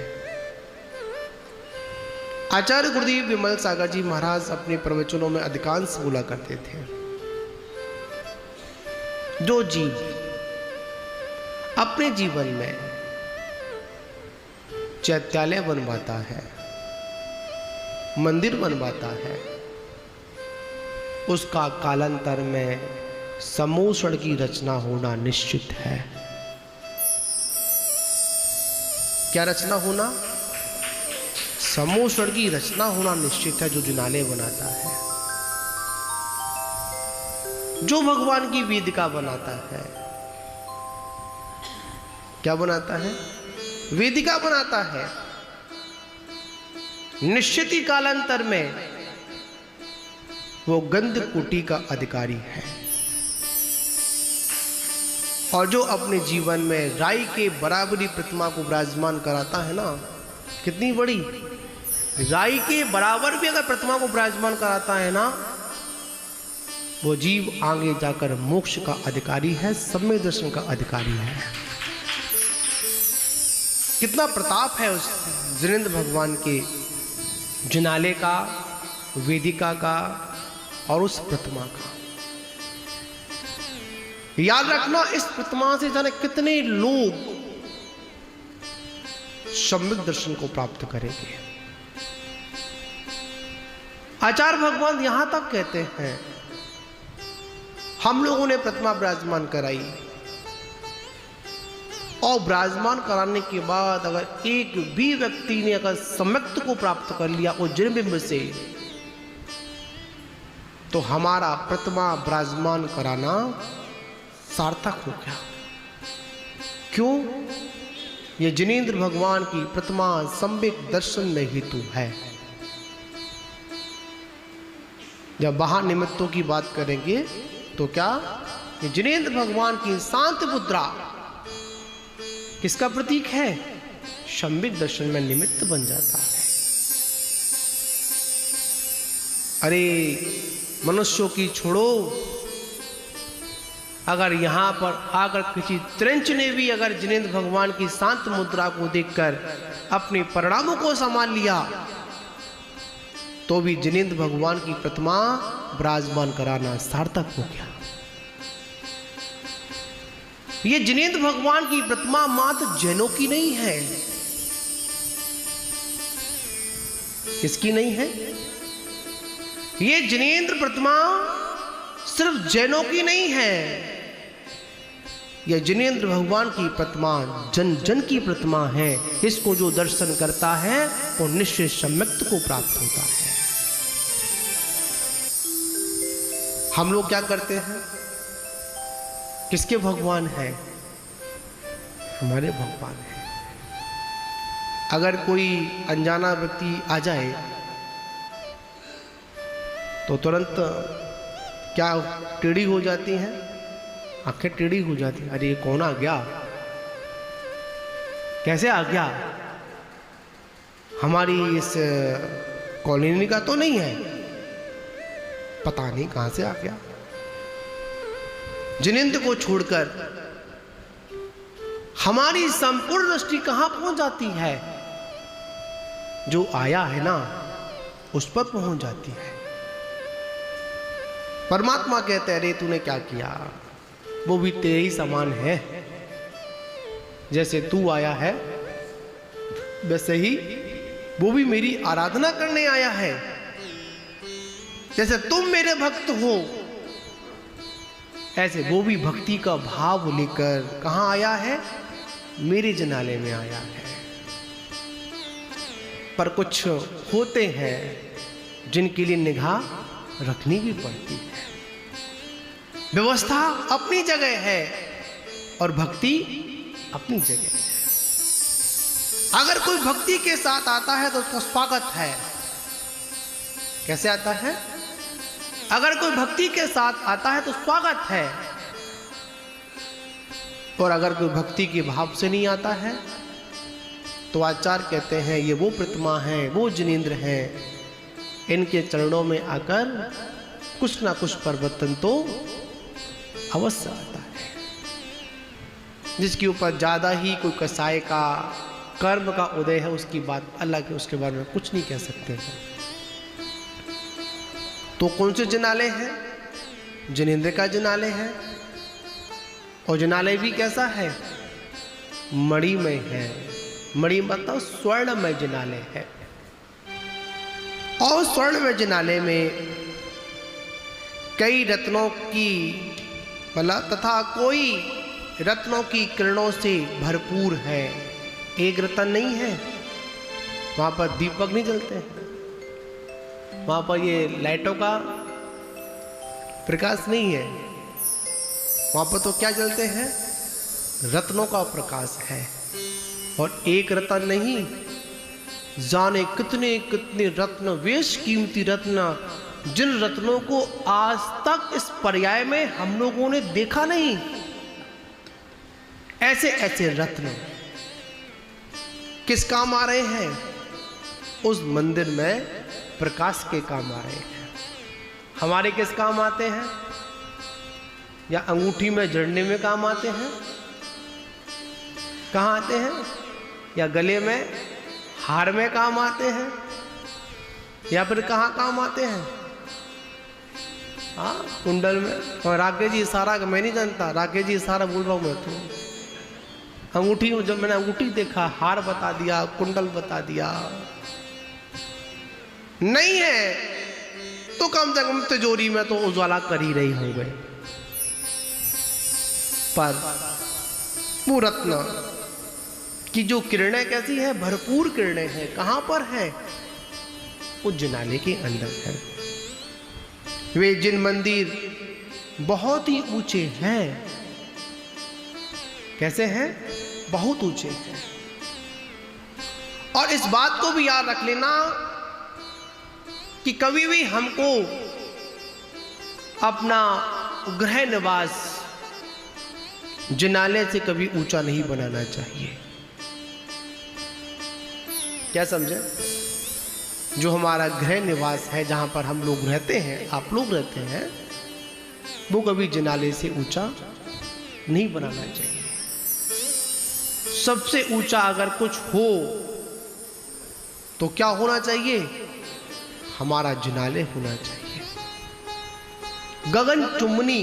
आचार्य गुरुदेव विमल सागर जी महाराज अपने प्रवचनों में अधिकांश बोला करते थे, जो जीव अपने जीवन में चैत्यालय बनवाता है, मंदिर बनवाता है, उसका कालांतर में समोषण की रचना होना निश्चित है। क्या रचना होना? समोषण की रचना होना निश्चित है। जो जिनालय बनाता है, जो भगवान की वेदिका बनाता है, क्या बनाता है? वेदिका बनाता है। निश्चित ही कालांतर में वो गंध कुटी का अधिकारी है। और जो अपने जीवन में राई के बराबरी प्रतिमा को विराजमान कराता है ना, कितनी बड़ी, राई के बराबर भी अगर प्रतिमा को विराजमान कराता है ना, वो जीव आगे जाकर मोक्ष का अधिकारी है, सम्यक दर्शन का अधिकारी है। कितना प्रताप है उस जिनेंद्र भगवान के जिनालय का, वेदिका का और उस प्रतिमा का। याद रखना, इस प्रतिमा से जाने कितने लोग सम्यक दर्शन को प्राप्त करेंगे। आचार्य भगवान यहां तक कहते हैं, हम लोगों ने प्रतिमा विराजमान कराई और विराजमान कराने के बाद अगर एक भी व्यक्ति ने अगर सम्यक्त को प्राप्त कर लिया उस जिनबिंब से, तो हमारा प्रतिमा विराजमान कराना सार्थक हो गया। क्यों? ये जिनेंद्र भगवान की प्रतिमा सम्यक दर्शन में हेतु है। जब बाहर निमित्तों की बात करेंगे तो क्या, ये जिनेंद्र भगवान की शांत मुद्रा किसका प्रतीक है? सम्यक दर्शन में निमित्त बन जाता है। अरे मनुष्यों की छोड़ो, अगर यहां पर आकर किसी त्रिंच ने भी अगर जिनेंद्र भगवान की शांत मुद्रा को देखकर अपने परिणामों को संभाल लिया, तो भी जिनेंद्र भगवान की प्रतिमा विराजमान कराना सार्थक हो गया। ये जिनेंद्र भगवान की प्रतिमा मात्र जैनों की नहीं है। किसकी नहीं है? ये जिनेंद्र प्रतिमा सिर्फ जैनों की नहीं है। यह जिनेंद्र भगवान की प्रतिमा जन जन की प्रतिमा है। इसको जो दर्शन करता है वो निश्चित सम्यक्त को प्राप्त होता है। हम लोग क्या करते हैं? किसके भगवान हैं? हमारे भगवान हैं। अगर कोई अनजाना व्यक्ति आ जाए तो तुरंत क्या टेढ़ी हो जाती हैं, आंखें टेढ़ी हो जाती हैं। अरे ये कौन आ गया, कैसे आ गया, हमारी इस कॉलोनी का तो नहीं है, पता नहीं कहां से आ गया। जिनेंद्र को छोड़कर हमारी संपूर्ण दृष्टि कहां पहुंच जाती है? जो आया है ना उस पर पहुंच जाती है। परमात्मा कहते हैं, अरे तूने क्या किया, वो भी तेरे ही समान है। जैसे तू आया है वैसे ही वो भी मेरी आराधना करने आया है। जैसे तुम मेरे भक्त हो, ऐसे वो भी भक्ति का भाव लेकर कहां आया है? मेरे जनाले में आया है। पर कुछ होते हैं जिनके लिए निगाह रखनी भी पड़ती है। व्यवस्था अपनी जगह है और भक्ति अपनी जगह है। अगर कोई भक्ति के साथ आता है तो उसका स्वागत है। कैसे आता है? अगर कोई भक्ति के साथ आता है तो स्वागत है, और अगर कोई भक्ति के भाव से नहीं आता है तो आचार्य कहते हैं ये वो प्रतिमा है, वो जिनेंद्र है, इनके चरणों में आकर कुछ ना कुछ परिवर्तन तो अवश्य आता है। जिसके ऊपर ज्यादा ही कोई कसाय का कर्म का उदय है उसकी बात अलग है, उसके बारे में कुछ नहीं कह सकते हैं। तो कौन से जिनाले हैं? जिनेंद्र का जिनाले है, और जिनालय भी कैसा है? मणिमय है। मणि मतलब स्वर्णमय जिनालय है। और स्वर्णमय जिनालय में कई रत्नों की मतलब तथा कोई रत्नों की किरणों से भरपूर है। एक रत्न नहीं है, वहां पर दीपक नहीं जलते हैं, वहां पर ये लाइटों का प्रकाश नहीं है, वहां पर तो क्या जलते हैं? रत्नों का प्रकाश है। और एक रत्न नहीं, जाने कितने कितने रत्न, वेश कीमती रत्न, जिन रत्नों को आज तक इस पर्याय में हम लोगों ने देखा नहीं, ऐसे ऐसे रत्न किस काम आ रहे हैं? उस मंदिर में प्रकाश के काम आ रहे हैं। हमारे किस काम आते हैं? या अंगूठी में जड़ने में काम आते हैं? कहाँ आते हैं? या गले में हार में काम आते हैं? या फिर कहाँ काम आते हैं? हाँ, कुंडल में। और राकेश जी सारा मैं नहीं जानता, राकेश जी सारा बोल रहा हूँ मैं तो। अंगूठी, जब मैंने अंगूठी देखा, हार बता दिया, कुंडल बता दिया। नहीं है तो कम से कम तिजोरी में तो उज्ज्वला कर ही रही होंगे। पर वो रत्न की जो किरणें कैसी है? भरपूर किरणें हैं। कहां पर है? उस जिनाले के अंदर है। वे जिन मंदिर बहुत ही ऊंचे हैं। कैसे हैं? बहुत ऊंचे हैं। और इस बात को भी याद रख लेना कि कभी भी हमको अपना गृह निवास जिनाले से कभी ऊंचा नहीं बनाना चाहिए। क्या समझे? जो हमारा गृह निवास है, जहां पर हम लोग रहते हैं, आप लोग रहते हैं, वो कभी जिनाले से ऊंचा नहीं बनाना चाहिए। सबसे ऊंचा अगर कुछ हो तो क्या होना चाहिए? हमारा जिनाले होना चाहिए। गगन चुम्बनी,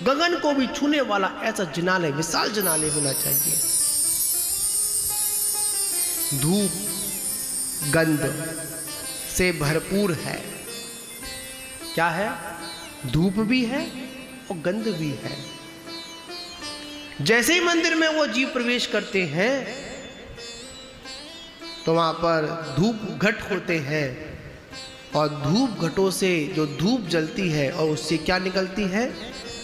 गगन को भी छूने वाला ऐसा जिनाले, विशाल जिनाले होना चाहिए। धूप गंध से भरपूर है। क्या है? धूप भी है और गंध भी है। जैसे ही मंदिर में वो जीव प्रवेश करते हैं तो वहां पर धूप घट होते हैं, और धूप घटों से जो धूप जलती है और उससे क्या निकलती है?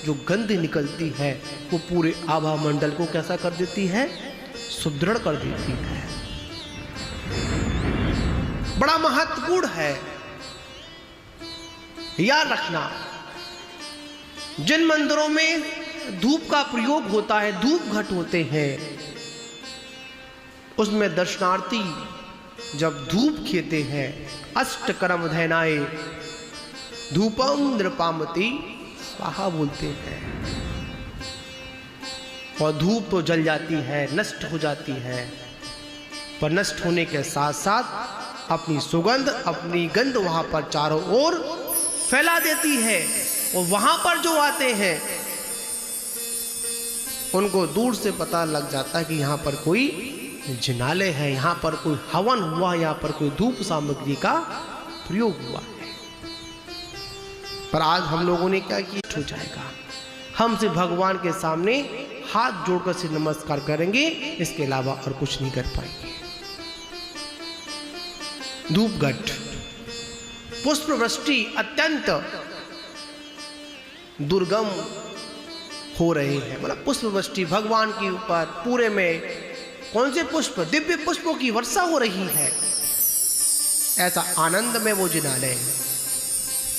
जो गंध निकलती है, वो पूरे आभा मंडल को कैसा कर देती है? सुदृढ़ कर देती है। बड़ा महत्वपूर्ण है, याद रखना। जिन मंदिरों में धूप का प्रयोग होता है, धूप घट होते हैं, उसमें दर्शनार्थी जब धूप खेते हैं, अष्टकर्म धैनाए धूपम नृपामति स्वाहा बोलते हैं, और धूप तो जल जाती है, नष्ट हो जाती है, पर नष्ट होने के साथ साथ अपनी सुगंध, अपनी गंध वहां पर चारों ओर फैला देती है। और वहां पर जो आते हैं उनको दूर से पता लग जाता है कि यहाँ पर कोई जिनालय है, यहाँ पर कोई हवन हुआ, यहाँ पर कोई धूप सामग्री का प्रयोग हुआ है। पर आज हम लोगों ने क्या किया, हो जाएगा। हम सिर्फ भगवान के सामने हाथ जोड़कर सिर्फ नमस्कार करेंगे, इसके अलावा और कुछ नहीं कर पाएंगे। धूपघट, पुष्प वृष्टि अत्यंत दुर्गम हो रहे हैं, मतलब पुष्प वृष्टि भगवान के ऊपर पूरे में कौन से पुष्प, दिव्य पुष्पों की वर्षा हो रही है। ऐसा आनंद में वो जिनालय है,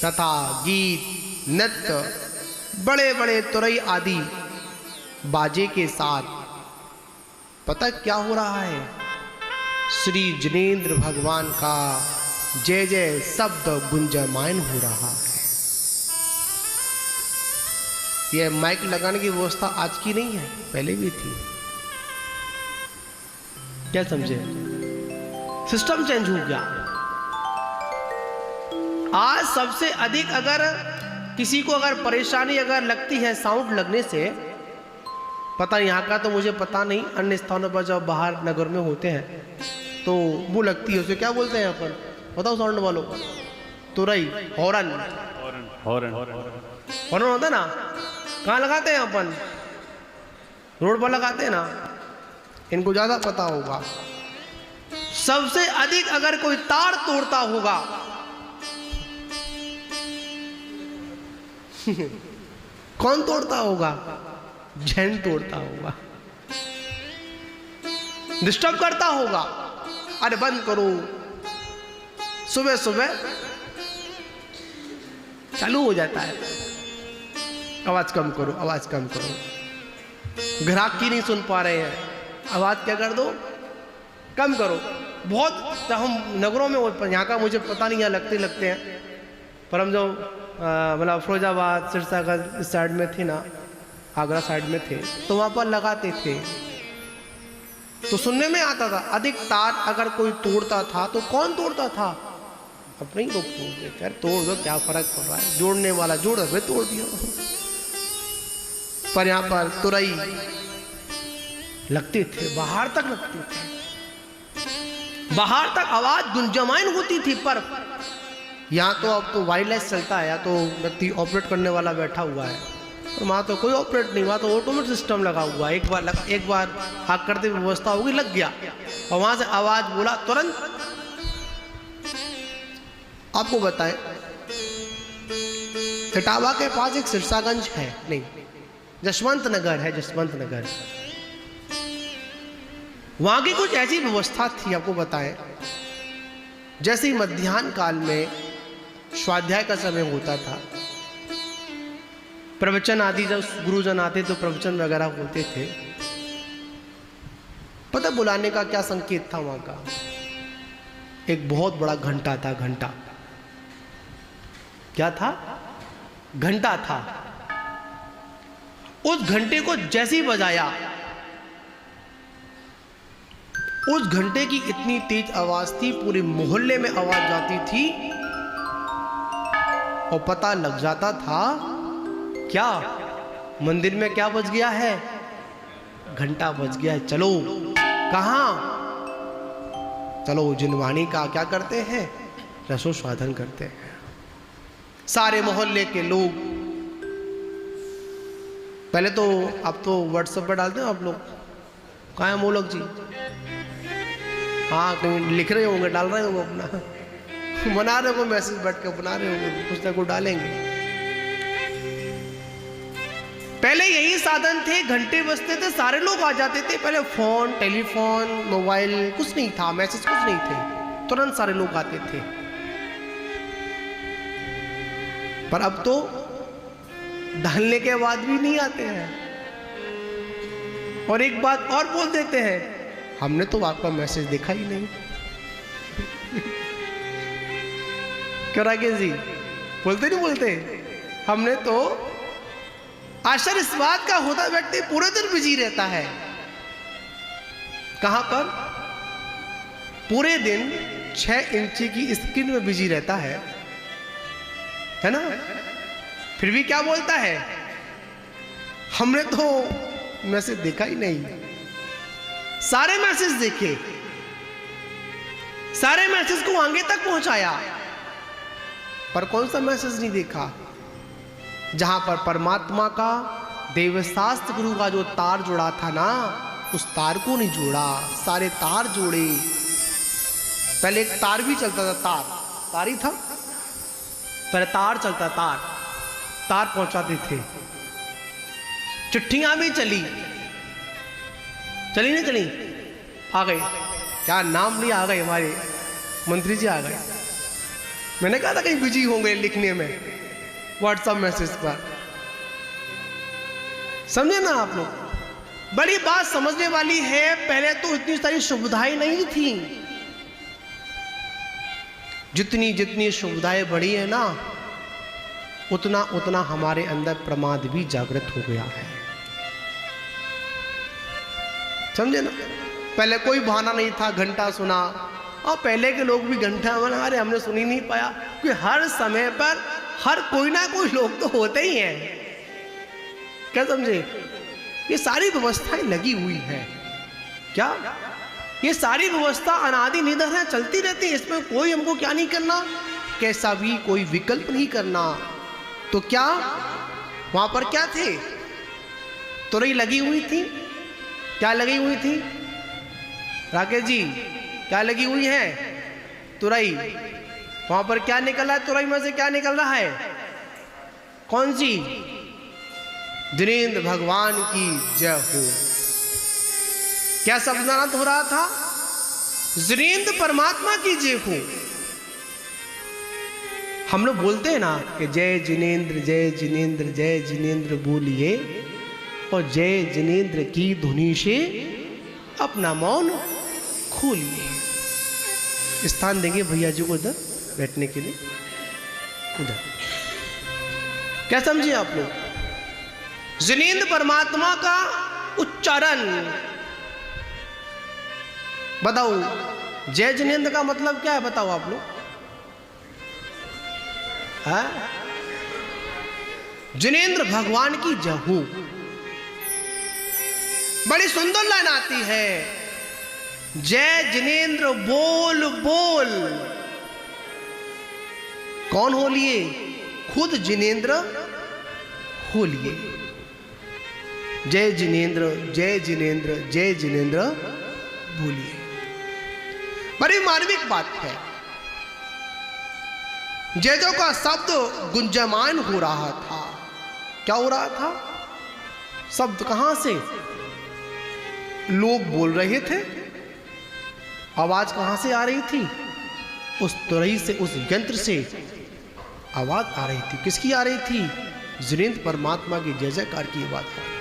तथा गीत नृत्य बड़े बड़े तुरई आदि बाजे के साथ पता क्या हो रहा है, श्री जिनेंद्र भगवान का जय जय शब्द गुंजयमान हो रहा है। यह माइक लगाने की व्यवस्था आज की नहीं है, पहले भी थी। क्या समझे, सिस्टम चेंज हो गया। आज सबसे अधिक अगर किसी को अगर परेशानी अगर लगती है साउंड लगने से, पता यहाँ का तो मुझे पता नहीं, अन्य स्थानों पर जब बाहर नगर में होते हैं तो वो लगती है, उसे क्या बोलते हैं अपन, बताओ साउंड वालों, तुरई, हॉर्न, हॉर्न होता है ना, कहाँ लगाते हैं अपन, रोड पर लगाते हैं ना, इनको ज्यादा पता होगा। सबसे अधिक अगर कोई तार तोड़ता होगा कौन तोड़ता होगा, जैन तोड़ता होगा, डिस्टर्ब करता होगा, अरे बंद करो, सुबह सुबह चालू हो जाता है, आवाज कम करो, आवाज कम करो, ग्राहक की नहीं सुन पा रहे हैं, आवाज क्या कर दो, कम करो। बहुत हम नगरों में, यहाँ का मुझे पता नहीं, यहाँ लगते हैं, पर हम जो मतलब फिरोजाबाद सिरसागंज इस साइड में थे ना, आगरा साइड में थे, तो वहाँ पर लगाते थे तो सुनने में आता था। अधिक तार अगर कोई तोड़ता था तो कौन तोड़ता था, अपने ही लोग तोड़ते थे। तोड़ दो, क्या फर्क पड़ रहा है, जोड़ने वाला जोड़ रहे, तोड़ दिया। पर यहाँ पर तुरई लगते थे, बाहर तक लगते थे, बाहर तक आवाज गुंजयमान होती थी। पर यहाँ तो अब तो वायरलेस चलता है, या तो व्यक्ति ऑपरेट करने वाला बैठा हुआ है, और वहाँ तो कोई ऑपरेट नहीं, वहाँ तो ऑटोमेटिक सिस्टम लगा हुआ है। एक बार हाथ करते व्यवस्था होगी, लग गया, और वहाँ से आवाज बोला तुरंत। आपको बताएं, इटावा के पास एक सिरसागंज है, नहीं जसवंत नगर है, जसवंत नगर, वहां की कुछ ऐसी व्यवस्था थी। आपको बताएं, जैसे ही मध्याह्न काल में स्वाध्याय का समय होता था, प्रवचन आदि जब गुरुजन आते तो प्रवचन वगैरह होते थे, पता बुलाने का क्या संकेत था वहां का, एक बहुत बड़ा घंटा था। घंटा क्या था, घंटा था। उस घंटे को जैसे ही बजाया, उस घंटे की इतनी तेज आवाज थी, पूरे मोहल्ले में आवाज जाती थी, और पता लग जाता था क्या, मंदिर में क्या बज गया है, घंटा बज गया है। चलो कहां, चलो जिनवाणी का क्या करते हैं, रसो स्वाधन करते हैं। सारे मोहल्ले के लोग, पहले तो, अब तो व्हाट्सएप पर डालते हैं आप लोग, कहाँ है मोलक जी, हाँ कहीं लिख रहे होंगे, डाल रहे होंगे, अपना बना रहे होंगे, मैसेज बैठ के बना रहे होंगे, कुछ ना कुछ डालेंगे। पहले यही साधन थे, घंटे बजते थे, सारे लोग आ जाते थे। पहले फोन, टेलीफोन, मोबाइल कुछ नहीं था, मैसेज कुछ नहीं थे, तुरंत सारे लोग आते थे। पर अब तो डालने के बाद भी नहीं आते हैं, और एक बात और बोल देते हैं, हमने तो आपका मैसेज देखा ही नहीं। क्यों राकेश जी, बोलते नहीं बोलते, हमने तो, आश्चर्य इस बात का होता, व्यक्ति पूरे दिन बिजी रहता है, कहां पर, पूरे दिन 6 इंची की स्क्रीन में बिजी रहता है ना, फिर भी क्या बोलता है, हमने तो मैसेज देखा ही नहीं। सारे मैसेज देखे, सारे मैसेज को आगे तक पहुंचाया, पर कौन सा मैसेज नहीं देखा, जहां पर परमात्मा का देवशास्त्र गुरु का जो तार जुड़ा था ना, उस तार को नहीं जोड़ा, सारे तार जोड़े। पहले एक तार भी चलता था, तार ही था, पहले तार चलता, तार पहुंचाते थे। चिट्ठियां भी चली नहीं चली, आ गए, क्या नाम लिया, आ गए हमारे मंत्री जी आ गए। मैंने कहा था कहीं बिजी होंगे लिखने में व्हाट्सएप मैसेज पर, समझे ना आप लोग। बड़ी बात समझने वाली है, पहले तो इतनी सारी सुविधाएं नहीं थी। जितनी जितनी सुविधाएं बढ़ी है ना, उतना उतना हमारे अंदर प्रमाद भी जागृत हो गया है, समझे ना। पहले कोई बहाना नहीं था, घंटा सुना, और पहले के लोग भी घंटा बना रहे, हमने सुन ही नहीं पाया, क्योंकि हर समय पर हर कोई ना कोई लोग तो होते ही हैं, क्या समझे। ये सारी व्यवस्थाएं लगी हुई है, क्या ये सारी व्यवस्था अनादि निधन है, चलती रहती है, इसमें कोई हमको क्या नहीं करना, कैसा भी कोई विकल्प नहीं करना। तो क्या वहां पर क्या थे, तुरई लगी हुई थी, क्या लगी हुई थी राकेश जी, क्या लगी हुई है, तुरई। वहां पर क्या निकल रहा है, तुरई में से क्या निकल रहा है, कौन सी, जिनेंद्र भगवान की जय हो। क्या शब्दार्थ हो रहा था, जिनेंद्र परमात्मा की जय हो। हम लोग बोलते हैं ना कि जय जिनेंद्र जय जिनेंद्र जय जिनेंद्र बोलिए, और जय जिनेंद्र की धुनी से अपना मौन खोलिए। स्थान देंगे भैया जी को इधर बैठने के लिए, उधर। क्या समझे आप लोग, जिनेंद्र परमात्मा का उच्चारण बताओ, जय जिनेंद्र का मतलब क्या है बताओ आप लोग, है जिनेंद्र भगवान की जय हो। बड़ी सुंदर लाइन आती है, जय जिनेंद्र बोल बोल। कौन हो लिए, खुद जिनेंद्र हो लिए। जय जिनेंद्र जय जिनेंद्र जय जिनेंद्र बोलिए। बड़ी मार्मिक बात है, जय जो का शब्द गुंजमान हो रहा था। क्या हो रहा था, शब्द कहां से, लोग बोल रहे थे, आवाज कहां से आ रही थी, उस तुरई से, उस यंत्र से आवाज आ रही थी। किसकी आ रही थी, जिनेंद्र परमात्मा की जय जयकार की आवाज आ रही थी।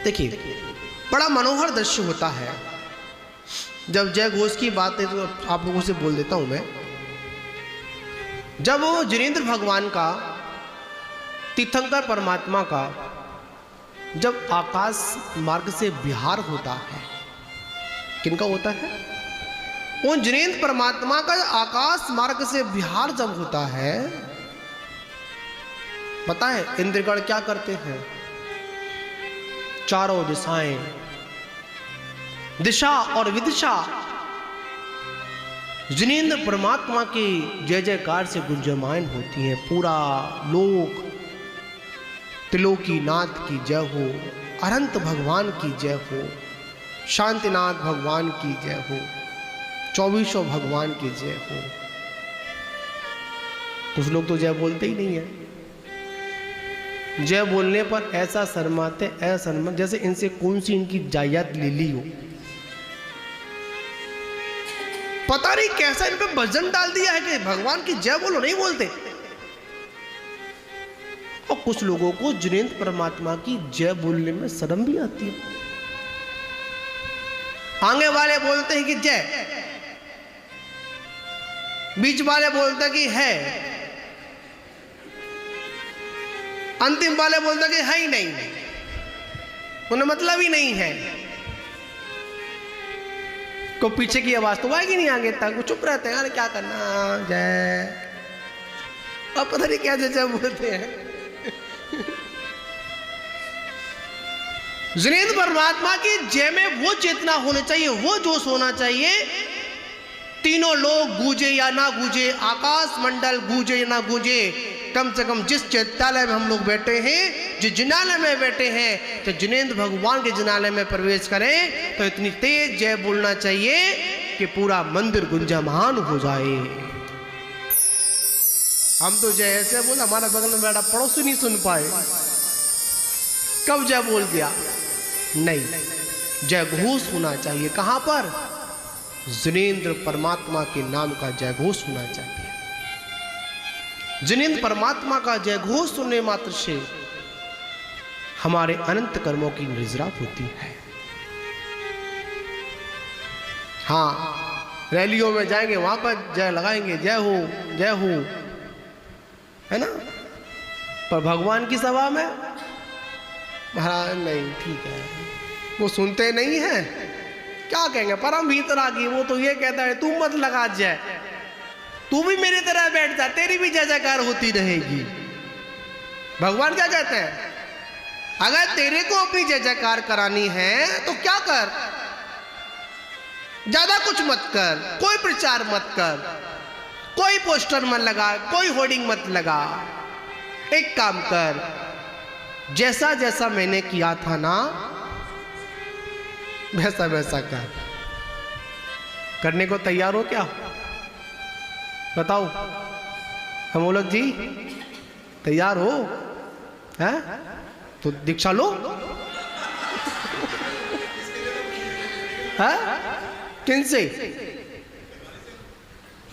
देखिए बड़ा मनोहर दृश्य होता है, जब जय घोष की बात है तो आप लोगों से बोल देता हूं मैं। जब वो जिनेंद्र भगवान का, तीर्थंकर परमात्मा का जब आकाश मार्ग से विहार होता है, किनका होता है, उन जिनेंद्र परमात्मा का आकाश मार्ग से विहार जब होता है, पता है इंद्रगण क्या करते हैं, चारों दिशाएं, दिशा और विदिशा जिनेंद्र परमात्मा की जय जयकार से गुंजयमान होती है। पूरा लोक त्रिलोकी नाथ की जय हो, अनंत भगवान की जय हो, शांतिनाथ भगवान की जय हो, 24 भगवान की जय हो। कुछ लोग तो जय बोलते ही नहीं है, जय बोलने पर ऐसा शर्माते, ऐसा शर्मा जैसे इनसे कौन सी इनकी जायदाद ले ली हो। पता नहीं कैसा इन पे वजन डाल दिया है कि भगवान की जय बोलो, नहीं बोलते। और कुछ लोगों को जिनेंद्र परमात्मा की जय बोलने में शर्म भी आती है। आगे वाले बोलते हैं कि जय, बीच वाले बोलते कि है, अंतिम वाले बोलते कि है ही नहीं, उन्हें मतलब ही नहीं है। को पीछे की आवाज तो आएगी नहीं आगे तक, वो चुप रहते हैं, अरे क्या करना जय, अब पता नहीं क्या जय बोलते हैं। जिनेंद्र परमात्मा की जय में वो चेतना होनी चाहिए, वो जोश होना चाहिए, तीनों लोग गूंजे या ना गूंजे, आकाश मंडल गूंजे या ना गूंजे, कम से कम जिस चैत्यालय में हम लोग बैठे हैं, जो जिनालय में बैठे हैं, तो जिनेंद्र भगवान के जिनालय में प्रवेश करें तो इतनी तेज जय बोलना चाहिए कि पूरा मंदिर गुंजयमान हो जाए। हम तो जय ऐसे बोला, हमारा बगल में बैठा पड़ोसी नहीं सुन पाए, कब जय बोल दिया। नहीं, जय घोष होना चाहिए। कहां पर? जिनेंद्र परमात्मा के नाम का जय घोष होना चाहिए। जिनेंद्र परमात्मा का जय घोष सुनने मात्र से हमारे अनंत कर्मों की निर्जरा होती है। हाँ, रैलियों में जाएंगे, वहां पर जय लगाएंगे, जय हो जय हो, है ना। पर भगवान की सभा में महाराज नहीं, ठीक है, वो सुनते नहीं है, क्या कहेंगे। परम भीतरागी वो तो ये कहता है तू मत लगा जय, तू भी मेरी तरह बैठ जा, तेरी भी जय जयकार होती रहेगी। भगवान क्या कहते हैं? अगर तेरे को अपनी जय जयकार करानी है तो क्या कर, ज्यादा कुछ मत कर, कोई प्रचार मत कर, कोई पोस्टर मत लगा, कोई होर्डिंग मत लगा। एक काम कर, जैसा जैसा मैंने किया था ना वैसा वैसा कर। करने को तैयार हो क्या? बताओ हम लोग जी, तैयार हो? हैं? तो दीक्षा लो। हैं? किनसे?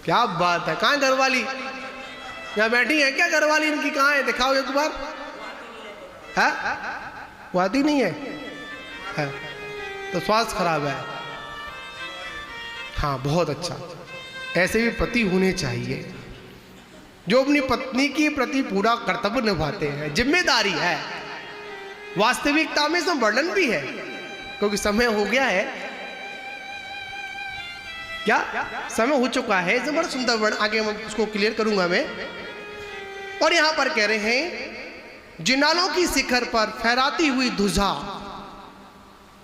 क्या बात है, कहाँ घरवाली? यहाँ बैठी है क्या घरवाली इनकी? कहाँ है, दिखाओ एक बार। है वो आती नहीं है? तो स्वास्थ्य खराब है। हाँ, बहुत अच्छा, ऐसे भी पति होने चाहिए जो अपनी पत्नी के प्रति पूरा कर्तव्य निभाते हैं। जिम्मेदारी है, वास्तविकता में इसमें वर्णन भी है, क्योंकि समय हो गया है। क्या समय हो चुका है? इसमें बड़ा सुंदर वर्ण, आगे मैं उसको क्लियर करूंगा मैं। और यहां पर कह रहे हैं, जिनालों की शिखर पर फहराती हुई ध्वजा।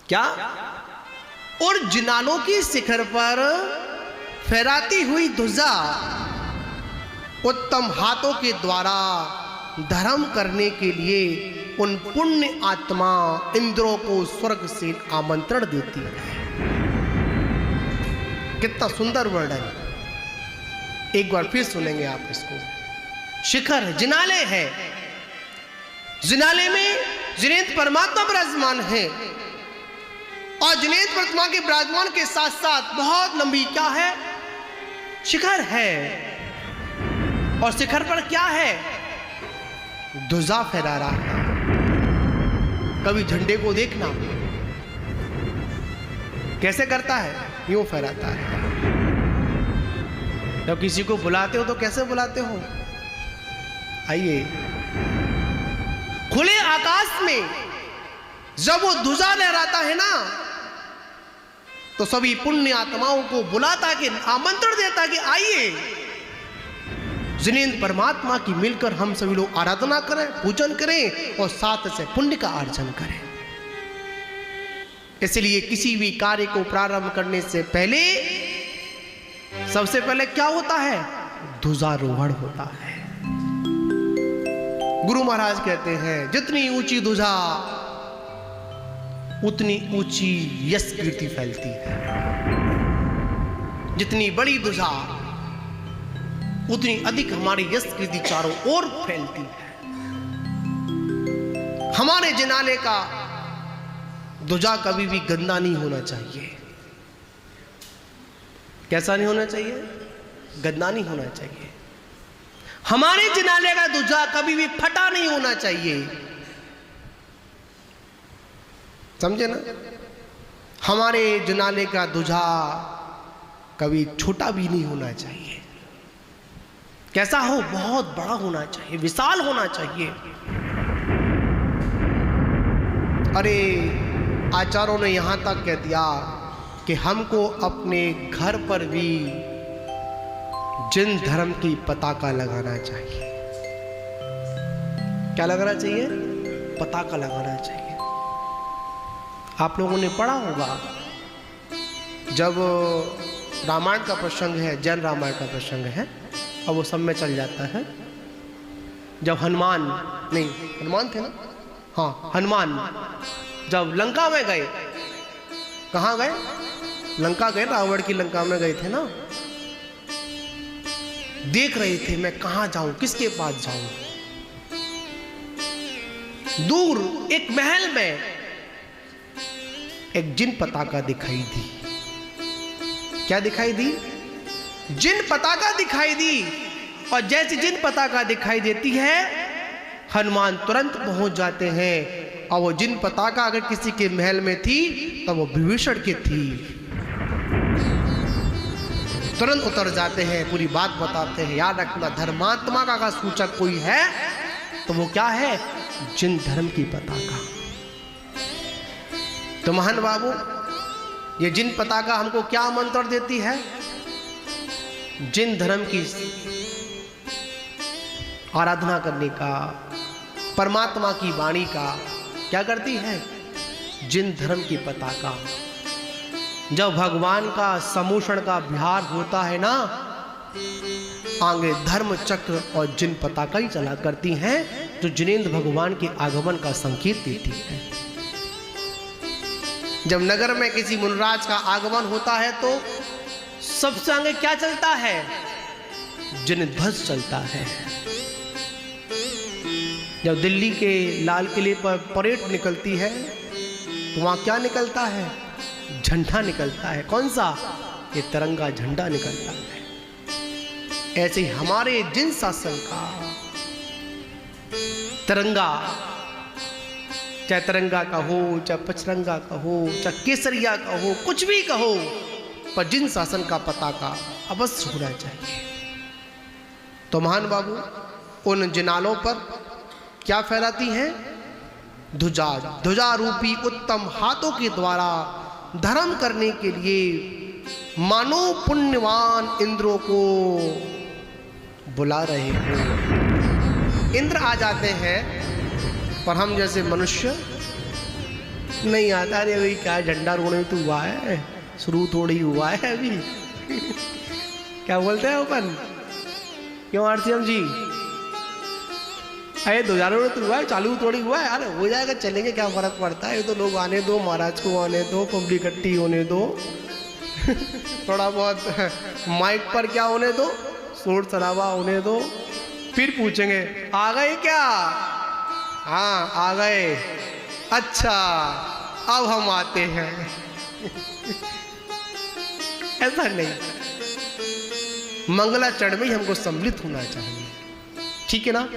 क्या? और जिनालों की शिखर पर फहराती हुई ध्वजा उत्तम हाथों के द्वारा धर्म करने के लिए उन पुण्य आत्मा इंद्रों को स्वर्ग से आमंत्रण देती है। कितना सुंदर वर्णन, एक बार फिर सुनेंगे आप इसको। शिखर है, जिनालय है, जिनालय में जिनेंद्र परमात्मा विराजमान है, और जिनेंद्र परमात्मा के विराजमान के साथ साथ बहुत लंबी क्या है? शिखर है। और शिखर पर क्या है? ध्वजा फहरा रहा है। कभी झंडे को देखना कैसे करता है, यूं फहराता है। जब किसी को बुलाते हो तो कैसे बुलाते हो? आइए, खुले आकाश में जब वो ध्वजा लहराता है ना, तो सभी पुण्य आत्माओं को बुलाता कि आमंत्रण देता कि आइए जिनेंद्र परमात्मा की मिलकर हम सभी लोग आराधना करें, पूजन करें और साथ से पुण्य का अर्जन करें। इसलिए किसी भी कार्य को प्रारंभ करने से पहले सबसे पहले क्या होता है? ध्वजारोहण होता है। गुरु महाराज कहते हैं, जितनी ऊंची ध्वजा उतनी ऊंची यश कीर्ति फैलती है। जितनी बड़ी ध्वजा उतनी अधिक हमारी यश कीर्ति चारों ओर फैलती है। हमारे जिनाले का ध्वजा कभी भी गंदा नहीं होना चाहिए। कैसा नहीं होना चाहिए? गंदा नहीं होना चाहिए। हमारे जिनाले का ध्वजा कभी भी फटा नहीं होना चाहिए, समझे ना। हमारे जिनाले का ध्वजा कभी छोटा भी नहीं होना चाहिए। कैसा हो? बहुत बड़ा होना चाहिए, विशाल होना चाहिए। अरे आचार्यों ने यहां तक कह दिया कि हमको अपने घर पर भी जिन धर्म की पताका लगाना चाहिए। क्या लगाना चाहिए? पताका लगाना चाहिए। आप लोगों ने पढ़ा होगा, जब रामायण का प्रसंग है, जैन रामायण का प्रसंग है, और वो सब में चल जाता है, जब हनुमान नहीं, हनुमान थे ना, हाँ हनुमान जब लंका में गए, कहाँ गए? लंका गए, रावण की लंका में गए थे ना। देख रहे थे मैं कहाँ जाऊं, किसके पास जाऊं। दूर एक महल में एक जिन पताका दिखाई दी। क्या दिखाई दी? जिन पताका दिखाई दी। और जैसे जिन पताका दिखाई देती है, हनुमान तुरंत पहुंच जाते हैं। और वो जिन पताका अगर किसी के महल में थी तो वो विभीषण की थी। तुरंत उतर जाते हैं, पूरी बात बताते हैं। याद रखना, धर्मात्मा का अगर सूचक कोई है तो वो क्या है? जिन धर्म की पताका। तो महान बाबू, ये जिन पताका हमको क्या आमंत्रण देती है? जिन धर्म की आराधना करने का, परमात्मा की वाणी का। क्या करती है? जिन धर्म की पताका। जब भगवान का समूषण का विहार होता है ना, आगे धर्म चक्र और जिन पताका ही चला करती हैं, जो जिनेंद्र भगवान के आगमन का संकेत देती है। जब नगर में किसी मुनराज का आगमन होता है तो सबसे आगे क्या चलता है? जिन ध्वज चलता है। जब दिल्ली के लाल किले पर परेड निकलती है तो वहां क्या निकलता है? झंडा निकलता है। कौन सा? ये तिरंगा झंडा निकलता है। ऐसे ही हमारे जिन शासन का तिरंगा, चाहे तिरंगा का हो, चाहे पचरंगा का हो, चाहे केसरिया का हो, कुछ भी कहो, पर जिन शासन का पताका अवश्य होना चाहिए। तो महान बाबू उन जिनालों पर क्या फहराती हैं? ध्वजा। ध्वजा रूपी उत्तम हाथों के द्वारा धर्म करने के लिए मानो पुण्यवान इंद्रों को बुला रहे हो। इंद्र आ जाते हैं, पर हम जैसे मनुष्य नहीं आता। अरे भाई क्या झंडा रोने तो हुआ है, शुरू थोड़ी हुआ है अभी। क्या बोलते हैं अपन? क्यों आरसीएम जी? अरे 2000 तो हुआ है, चालू थोड़ी हुआ है। अरे हो जाएगा, चलेंगे, क्या फर्क पड़ता है। ये तो लोग आने दो, महाराज को आने दो, पब्लिक इकट्ठी होने दो। थोड़ा बहुत माइक पर क्या होने दो, शोर शराबा होने दो, फिर पूछेंगे आ गए क्या? हाँ आ गए। अच्छा अब हम आते हैं। ऐसा नहीं, मंगलाचरण में ही हमको सम्मिलित होना चाहिए। ठीक है ना?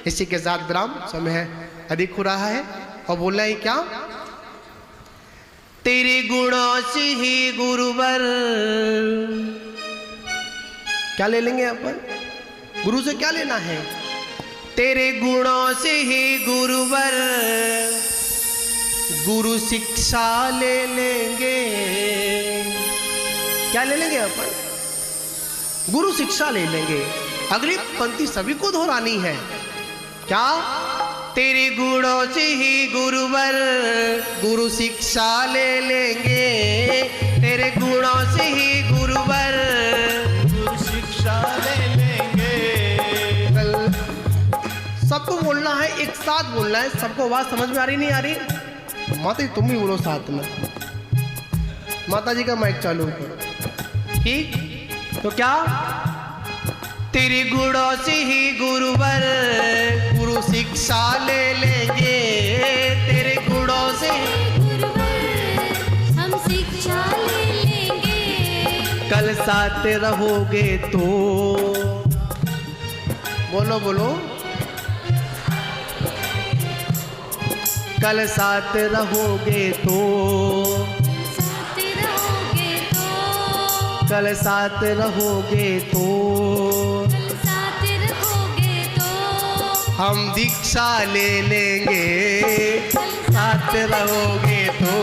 इसी के साथ विराम, समय है अधिक हो रहा है। और बोलना है क्या? तेरे गुणों से ही गुरुवर। क्या ले लेंगे अपन? गुरु से क्या लेना है? तेरे गुणों से ही गुरुवर गुरु शिक्षा ले लेंगे। क्या ले लेंगे अपन? गुरु शिक्षा ले लेंगे। अगली पंक्ति सभी को दोहरानी है। क्या? तेरे गुणों से ही गुरुवर गुरु शिक्षा ले लेंगे। तेरे गुणों से ही गुरुवर गुरु शिक्षा ले लेंगे। सबको बोलना है, एक साथ बोलना है। सबको आवाज समझ में आ रही नहीं आ रही? माता जी तुम भी बोलो साथ में। माता जी का माइक चालू करो। ठीक? तो क्या? तेरे गुणों से ही गुरुवर गुरु शिक्षा ले लेंगे। तेरे गुणों से
गुरुवर हम शिक्षा ले लेंगे।
कल साथ रहोगे तो बोलो बोलो। कल साथ रहोगे तो कल साथ रहोगे तो हम दीक्षा ले लेंगे। साथ रहोगे तो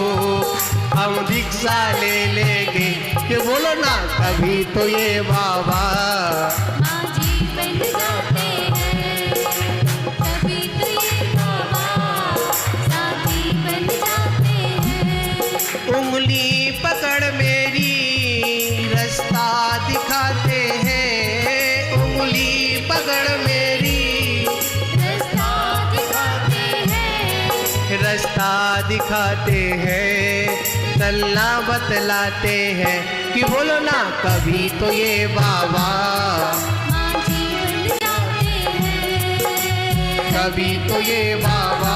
हम दीक्षा ले लेंगे। कि बोलो ना कभी तो ये बाबा
माझी बन जाते हैं। कभी तो ये बाबा साथी बन जाते हैं।
उंगली पकड़ मेरी रास्ता दिखाते हैं। उंगली पकड़ मेरी दिखाते हैं, चलना बतलाते हैं कि बोलो ना कभी तो ये बाबा,
माझी बन जाते हैं,
कभी तो ये बाबा।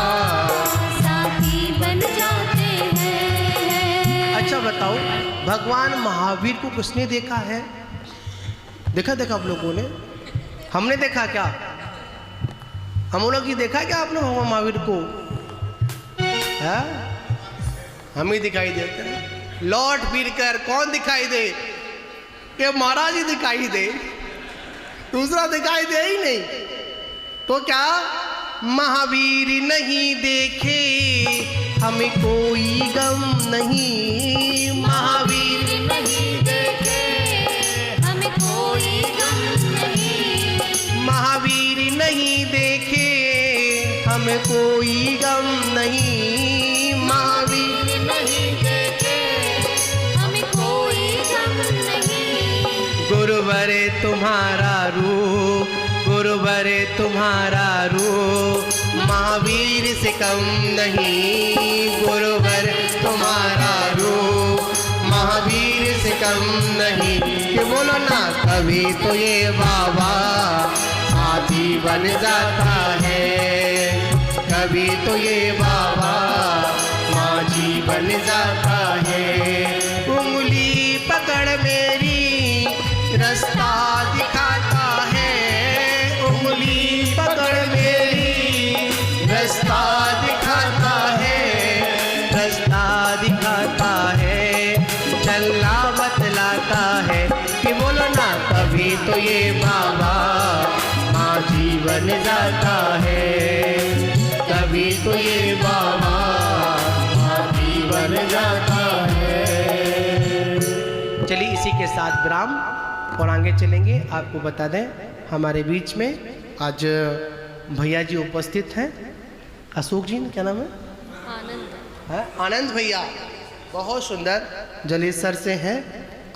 साथी बन जाते हैं।
अच्छा बताओ, भगवान महावीर को किसने देखा है? देखा आप लोगों ने? हमने देखा क्या? हम लोग ही देखा क्या आपने भगवान महावीर को? है? हम ही दिखाई देते हैं। लौट फिर कर कौन दिखाई दे? ये महाराज ही दिखाई दे, दूसरा दिखाई दे ही नहीं। तो क्या महावीर नहीं देखे हमें कोई गम नहीं, महावीर
नहीं देखे हमें कोई गम नहीं,
महावीर नहीं देखे हमें कोई गम नहीं, महावीर
नहीं देखे हमें कोई गम नहीं।
गुरुवर तुम्हारा रूप, गुरुवर तुम्हारा रूप महावीर से कम नहीं, गुरुवर तुम्हारा रूप महावीर से कम नहीं। कि बोलो ना कभी तो ये बाबा साथी बन जाता है, कभी तो ये बाबा माझी बन जाता है। उंगली पकड़ मेरी रास्ता दिखाता है, उंगली पकड़ मेरी रास्ता दिखाता है, रास्ता दिखाता है, चलना बतलाता है कि बोलो ना कभी तो ये बाबा माझी बन जाता है, कभी तो ये बाबा माझी बन जाता है। चलिए इसी के साथ विराम और आगे चलेंगे। आपको बता दें हमारे बीच में आज भैया जी उपस्थित हैं। अशोक जी क्या नाम है? आनंद भैया, बहुत सुंदर जलेसर से हैं।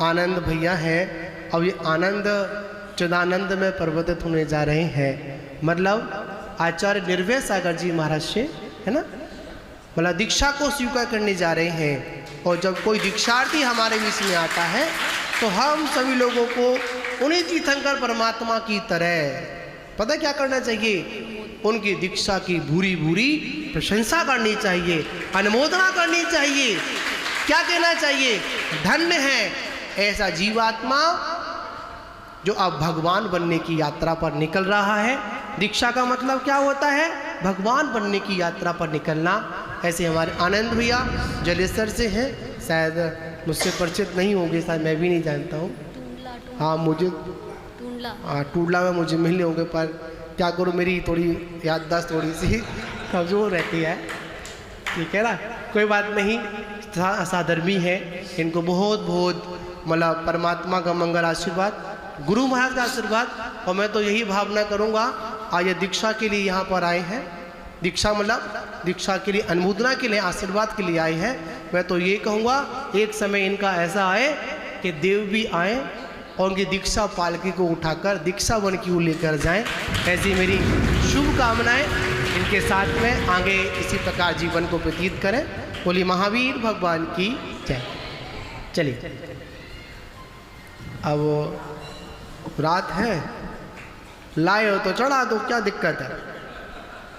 आनंद भैया हैं और ये आनंद चिदानंद में परिवर्तित होने जा रहे हैं। मतलब आचार्य निर्भय सागर जी महाराज से, है ना, मतलब दीक्षा को स्वीकार करने जा रहे हैं। और जब कोई दीक्षार्थी हमारे बीच में आता है तो हम सभी लोगों को उन्हीं तीर्थंकर परमात्मा की तरह पता क्या करना चाहिए? उनकी दीक्षा की भूरी भूरी प्रशंसा करनी चाहिए, अनुमोदना करनी चाहिए। क्या कहना चाहिए? धन्य है ऐसा जीवात्मा जो अब भगवान बनने की यात्रा पर निकल रहा है। दीक्षा का मतलब क्या होता है? भगवान बनने की यात्रा पर निकलना। ऐसे हमारे आनंद भैया जलेसर से हैं, शायद मुझसे परिचित नहीं होंगे, शायद मैं भी नहीं जानता हूँ। हाँ मुझे टूडला में मुझे मिले होंगे, पर क्या करूँ मेरी थोड़ी याददाश्त थोड़ी सी कमजोर रहती है। ठीक है ना, कोई बात नहीं, साधर्मी है। इनको बहुत बहुत मतलब परमात्मा का मंगल आशीर्वाद, गुरु महाराज का आशीर्वाद। और मैं तो यही भावना करूँगा, आज ये दीक्षा के लिए यहाँ पर आए हैं। दीक्षा मतलब दीक्षा के लिए, अनुमोदना के लिए, आशीर्वाद के लिए आए हैं। मैं तो ये कहूँगा एक समय इनका ऐसा आए कि देव भी आए और उनकी दीक्षा पालकी को उठाकर दीक्षा वन की ओर लेकर जाएं। ऐसी मेरी शुभकामनाएं इनके साथ में आगे इसी प्रकार जीवन को व्यतीत करें। बोली महावीर भगवान की जय। चलिए अब रात है, लाए हो तो चढ़ा दो, क्या दिक्कत है?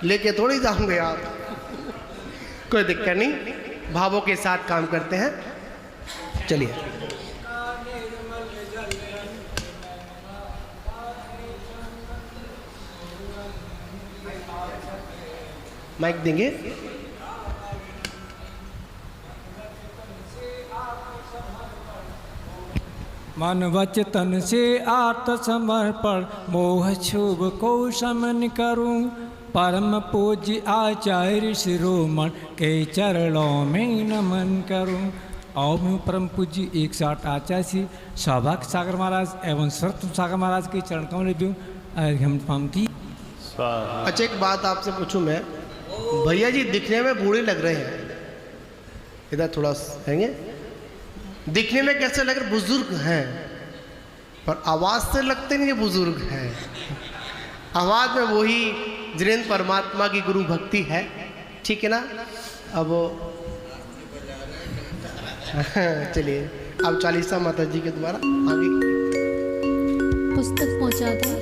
लेके थोड़ी जाओगे आप, कोई दिक्कत नहीं, भावों के साथ काम करते हैं। चलिए माइक देंगे।
मन वचन से आत्मसमर्पण मोह क्षोभ को शमन करूं, परम पूज्य आचार्य शिरोमण के चरणों में नमन करूं। और मैं परम पूज्य 108 आचार्य श्री सौभाग्य सागर महाराज एवं सरत्व सागर महाराज के चरण कमल भी हम पंक्ति।
अच्छा एक बात आपसे पूछूं मैं, भैया जी दिखने में बूढ़े लग रहे हैं, इधर थोड़ा हैंगे, दिखने में कैसे लग रहे? बुजुर्ग हैं, पर आवाज़ से लगते नहीं ये बुजुर्ग हैं। आवाज़ में वही जिनेंद्र परमात्मा की गुरु भक्ति है। ठीक है ना? अब चलिए अब चालीसा माता जी के द्वारा आगे
पुस्तक पहुंचा दें।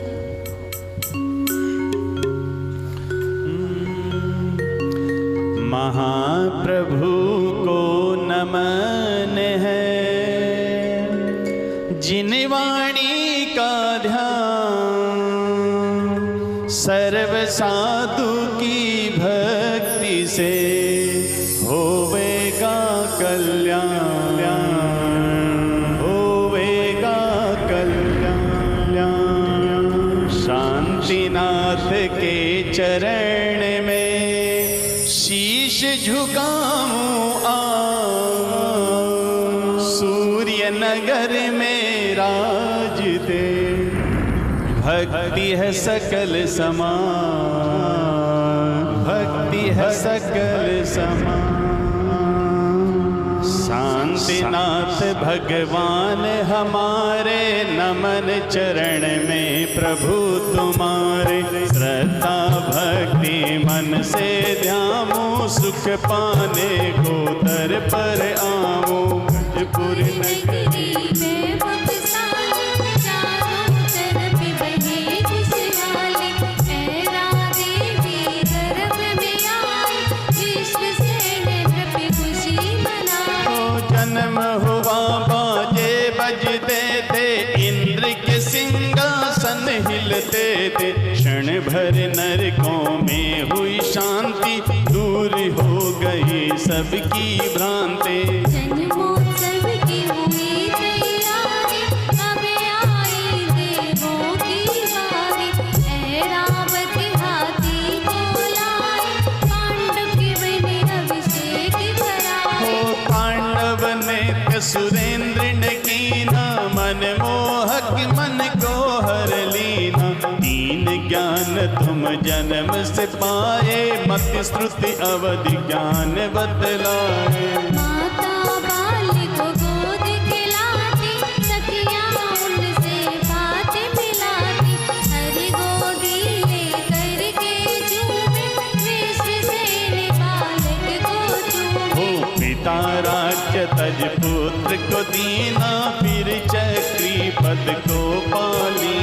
महाप्रभु को नमन है, जिन वाणी का ध्यान सर्व साधु की भक्ति से होवेगा कल्याण, होवेगा कल्याण। शांतिनाथ के चरण में शीश झुकाऊं सूर्य नगर में राजते, भक्ति है सकल समान, भक्ति है सकल समान। शांतिनाथ भगवान हमारे नमन चरण में प्रभु तुम्हारे, श्रद्धा भक्ति मन से ध्याऊं सुख पाने को दर पर आऊं। गजपुर नगरी
में बक्साली चारों तरफ बहे खुशहाली, ऐरा देवी गर्भ में आई विश्व से नृप खुशी मनाई।
जन्म हुआ बाजे बजते थे, इंद्र के सिंहासन हिलते थे, क्षण भर नरकों में हुई शांति, दूर हो गई सबकी भ्रांति।
जन्मोत्सव की हुई तैयारी, अब आई देवों की बारी, ऐरावत हाथी को लाई, पांडव के बने अभिषेक कराए।
पांडव ने सुरेंद्र ने कीना, मनमोहक मन को हर लीना। दीन ज्ञान तुम जन्म से पाए, मत श्रुति अवधि ज्ञान बतलाए।
माता बाल को गोद खिलाती, सखियाँ उनसे बात मिलाती, हरि गोदी ले करके झूमे, विश्व से बालक को चूमे।
पिता राज्य तज पुत्र को दीना, फिर चक्री पद को पाली,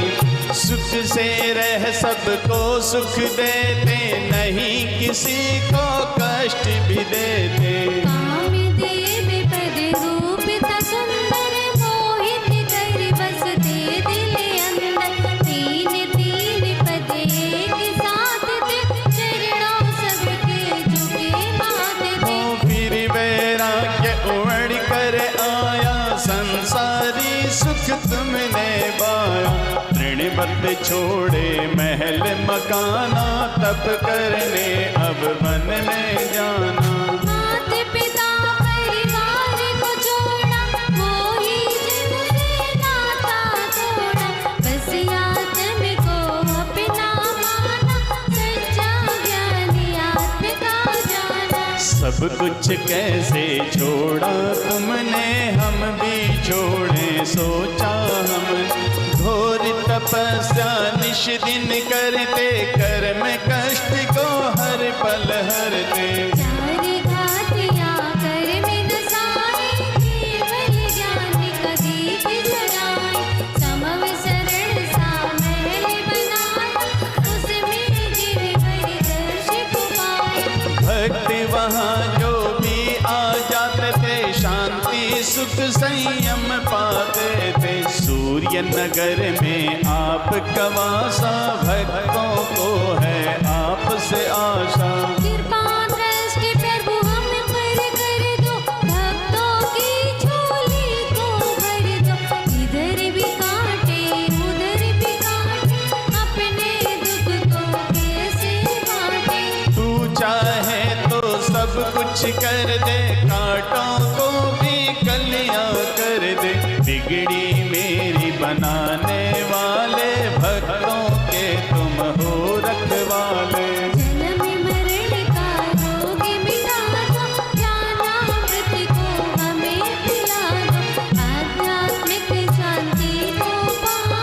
सुख से रह सबको सुख देते, नहीं किसी को कष्ट भी देते।
कामदेव पद रूप था सुंदर, मोहित कर बसते दिल अंदर, तीन तीन पद एक साथ थे, चरणों सबके झुके माथ थे।
फिर वैराग्य उमड़ कर आया, संसारी सुख तुमने पाया। तृणबद्ध छोड़े महल मकाना, तप करने अब वन में जाना।
माता पिता परिवार को छोड़ा, मोही जिनसे नाता तोड़ा, बस आत्म को अपना माना, सच्चा ज्ञानी आत्म का जाना।
सब कुछ कैसे छोड़ा तुमने, हम भी छोड़े सोचा हम। घोर तपस्या निश दिन करते, कर्म कष्ट को हर पल हरते।
चार घातियाँ कर में दसाई, केवल ज्ञान का दीप जलाए, समव शरण सा महल बनाया, उसमें गिरवर दर्श को पाए।
भक्त वहाँ जो भी आ जाते थे, शांति सुख संयम पाते थे। सूर्य नगर में आपका वासा, भक्तों को है आपसे आशा।
कृपा दृष्टि प्रभु हम पर कर दो, भक्तों की झोली को भर दो। इधर भी काटे उधर भी काटे, अपने दुख को कैसे बांटे।
तू चाहे तो सब कुछ कर दे, कांटों को भी कलियां कर दे। बिगड़ी मेरी बनाने वाले, भक्तों के तुम हो रखवाले।
जन्म मरण का रोग मिटा दो, ज्ञानामृत को हमें पिला दो। आध्यात्मिक शांति को पाओ,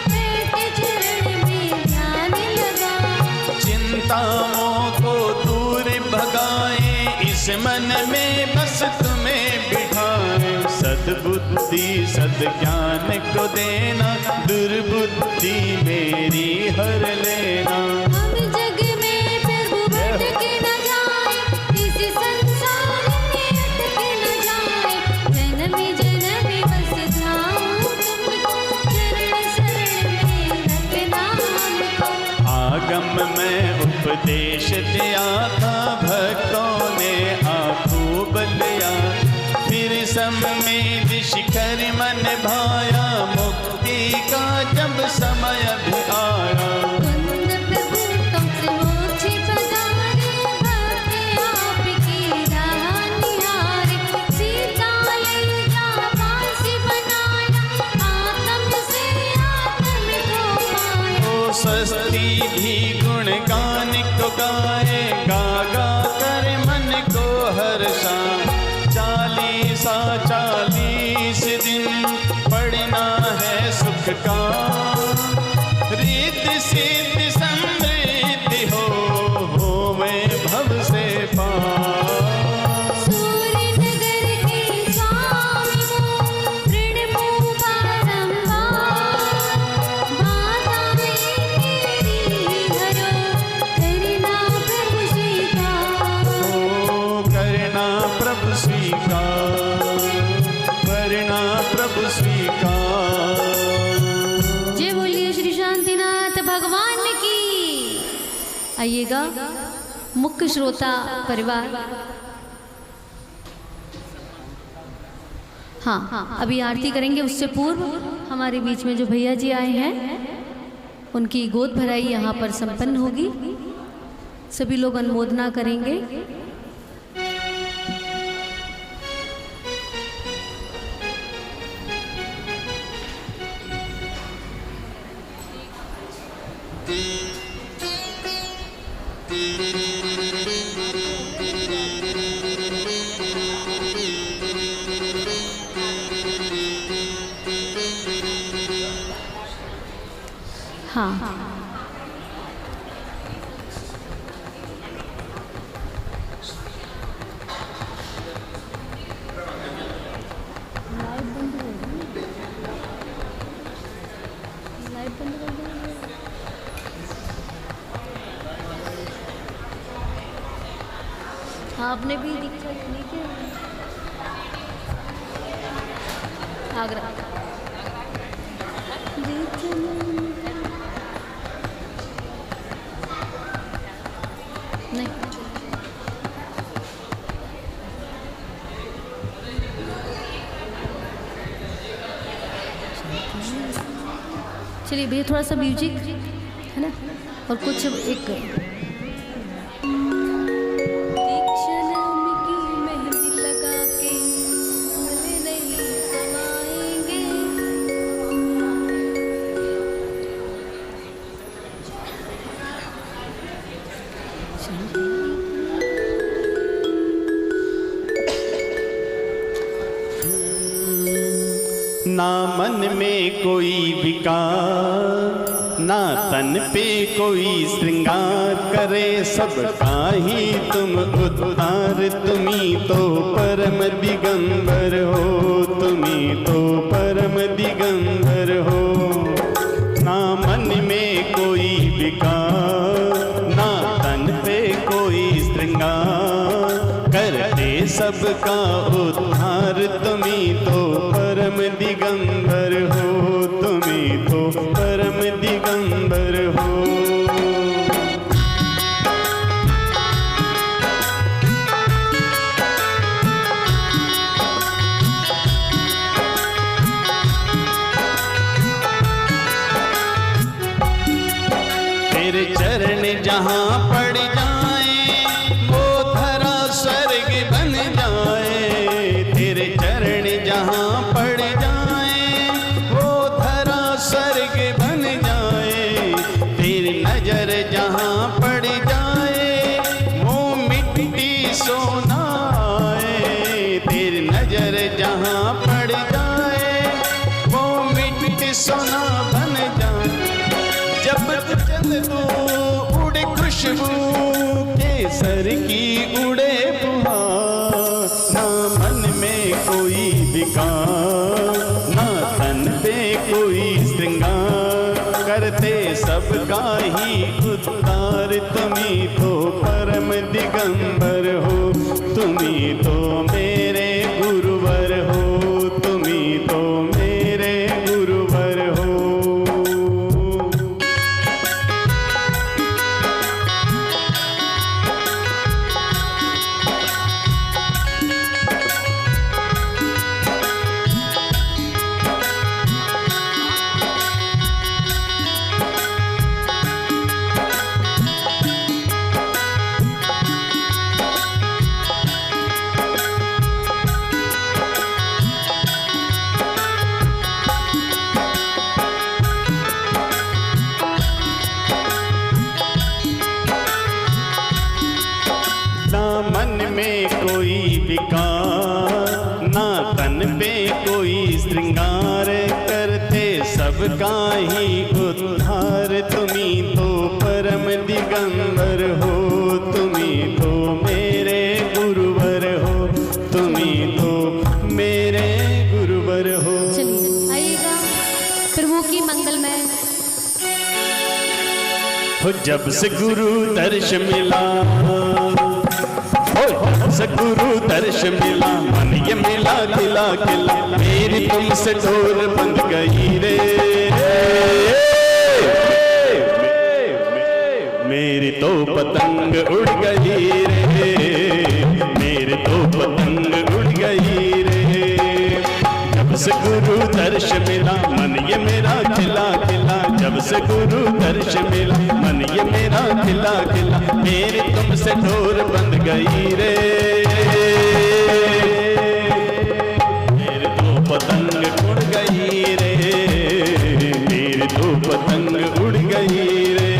बैठे चरण में ध्यान लगाओ।
चिंताओं को दूर भगाए, इस इस मन में बस तुम्हें बिठाए। सद्बुद्धि सद्ज्ञान को देना, दुर्बुद्धि मेरी हर लेना।
हम जग में प्रभु भटके न जाए, इस संसार में अटके न जाए। जन्मी जन्मी बस ध्याऊं तुमको, चरण शरण में रखना हमको।
आगम में उपदेश दिया था, भक्तों ने खूब लिया। फिर सम में शिखर मन भाया, मुक्ति का जब समय भी आया।
कुंद प्रभु तुमसे मोक्ष पधारे, भक्त आपकी राह निहारे। सीता ले जा फांसी बनाया, आत्म से आत्म को पाया।
ओ सस्ती भी गुणगान को गाए, गा गा कर मन को हर्षा। 40 दिन पढ़ना है सुख का, रिद्धि सिद्धि समृद्धि होवे भव से पार।
सूर्य नगर के स्वामी को प्रणमो बारंबार। बाधाएं तेरी हरो, करना प्रभु स्वीकार।
ओ करना प्रभु स्वीकार, करना प्रभु स्वीकार।
जय बोलिए श्री शांतिनाथ भगवान की। आइएगा मुख्य श्रोता परिवार। हाँ, अभी आरती करेंगे। उससे पूर्व हमारे बीच में जो भैया जी आए हैं, उनकी गोद भराई यहाँ पर संपन्न होगी। सभी लोग अनुमोदना करेंगे। हाँ, आपने भी दीक्षा ली थी आगरा। नहीं, चलिए भैया थोड़ा सा म्यूजिक है ना, और कुछ एक
ना मन में कोई विकार, ना तन पे कोई श्रृंगार करे, सबका ही तुम उद्धार। तुम्ही तो परम दिगंबर हो, तुम्ही तो परम दिगंबर हो। ना मन में कोई विकार, ना तन पे कोई श्रृंगार, करते सबका उद्धार। तुम्ही तो परम दिगंबर हो, तुम्ही तो परम दिगंबर हो। तेरे चरण जहाँ पड़ जाए, वो धरा स्वर्ग बन जाए। तेरे चरण जहाँ पड़ जाए, वो धरा स्वर्ग बन जाए। तेरी नजर जहाँ पड़ जाए, वो मिट्टी सोना आए। तेरी नजर जहाँ पड़ जाए, वो मिट्टी सोना बन जाए। जब चल दो उड़े खुशबू, केसर की उड़े फुहार। ही उद्धार, तुम्ही तो परम दिगंबर हो, तुम्ही तो मेरे गुरुवर हो, तुम्ही तो मेरे गुरुवर हो। में कोई विकार, ना तन पे कोई श्रृंगार, करते सबका ही उद्धार, तुम्ही तो परम दिगंबर हो, तुम्ही तो मेरे गुरुवर हो, तुम्ही तो मेरे गुरुवर हो।
चलिए आइएगा प्रभु की मंगलमय।
हो जब से गुरु दर्श मिला, सदगुरु दर्श मिला, मन ये मिला खिला खिला, मेरी तुमसे डोर बंध गई रे, मेरी तो पतंग उड़ गई रे, मेरी तो पतंग उड़ गई रे। जब से गुरु दर्श मिला, मन ये मेरा खिला खिला, जब से गुरु दर्श मिला, मन ये मेरा खिला खिला, मेरी तुमसे डोर बंध गई रे, मेरी तो पतंग उड़ गई रे, मेरी तो पतंग उड़ गई रे।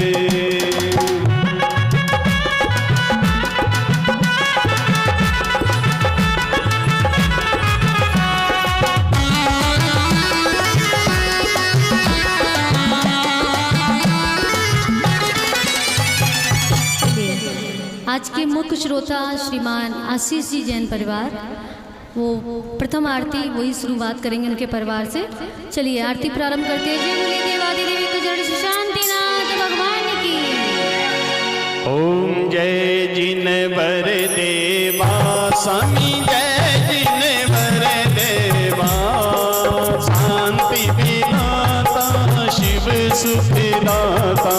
आज के मुख्य श्रोता श्रीमान आशीष जी जैन परिवार, वो प्रथम आरती वही शुरुआत करेंगे उनके परिवार से। चलिए आरती प्रारंभ करते हैं। जय बोले देवादि देवी को जड़ से शांतिनाथ भगवान की।
ओम जय जिन वर देवा स्वामी, जय जिन वर देवा, शांति विदाता शिव सुखदाता,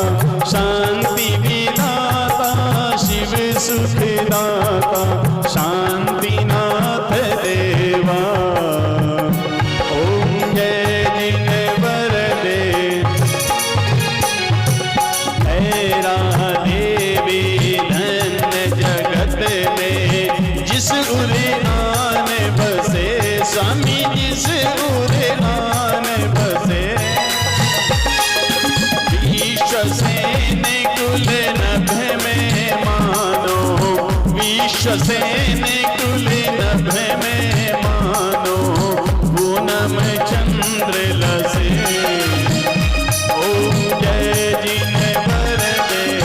शांति विदाता शिव सुखदाता, शांतिनाथ देवा। ओम जय जिन वर देव, ऐरा देवी धन्य जगत में, जिस उड़ान बसे स्वामी, जिस उड़ान बसे, विश्वसेन कुल नभ में मानो, विश्वसेन कुल नभ में मानो, पूनम चंद्र लसे। ओम जय जिन वर देव,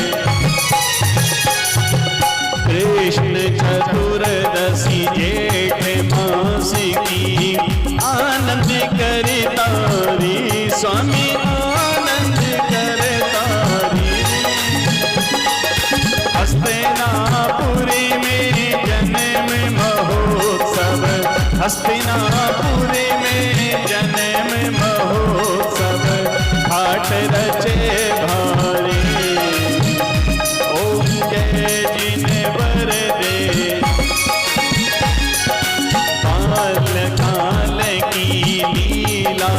कृष्ण चतुर्दशी जेठ मास की, आनंद करतारी स्वामी, आनंद करतारी, हस्तिनापुरी में जन्म महोत्सव, हस्तिनापुरी में जन्म महोत्सव, घाट रचे भारी। ओम जय जिन वर देव, काल काल की लीला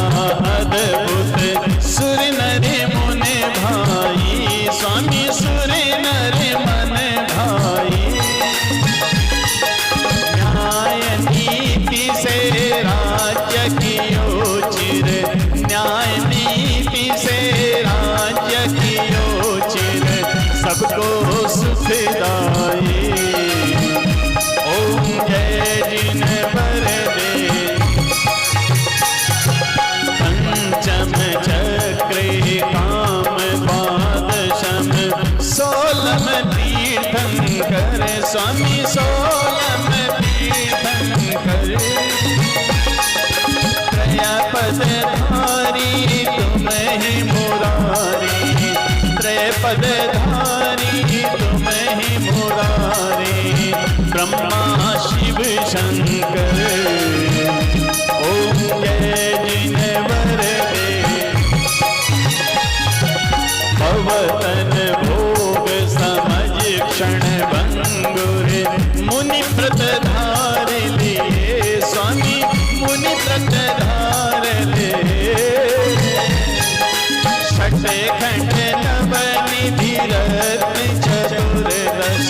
अद्भुत, सुर नर मुन भाई स्वामी, सुर नर मन भाई, न्याय नीति से राज्य कियो चिर, न्याय नीति से राज्य कियो चिर, सबको सुखदाई। ओम जय जिन वर देव, पंचम चक्रे काम पादशम, सोलम तीर्थंकर स्वामी, सोलम तीर्थंकर, त्रयपद धारी तुम ही मुरारी, त्रयपद पदधारी तुम ही मुरारे ब्रह्मा शिव शंकर ओम जय जिनवर दे भवतन भोग समझ क्षण भंगुर मुनि व्रत धार लिए स्वामी मुनि व्रत धार ले छठे खंड नवनिधि रत्न चतुर्दश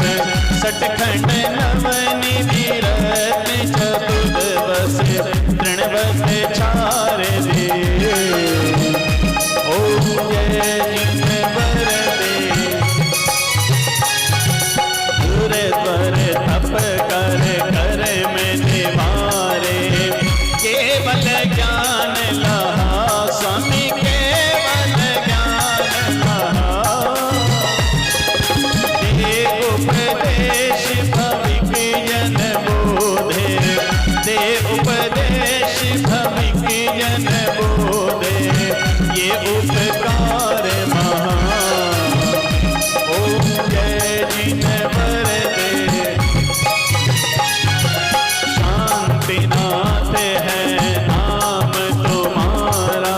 सठखंड नवनिधि रत्न चतुर्दश तृणवत चार दे ओम जय जिनवर दे दूर पर तप कर कर में निवारे केवल ज्ञान लहा स्वामी केवल ज्ञान लहा दे उपदेश भविक जन बोधे दे उपदेश भविक जन बोधे ये उपकार महान ओम जय जिनवर दे शांतिनाथ है नाम तुम्हारा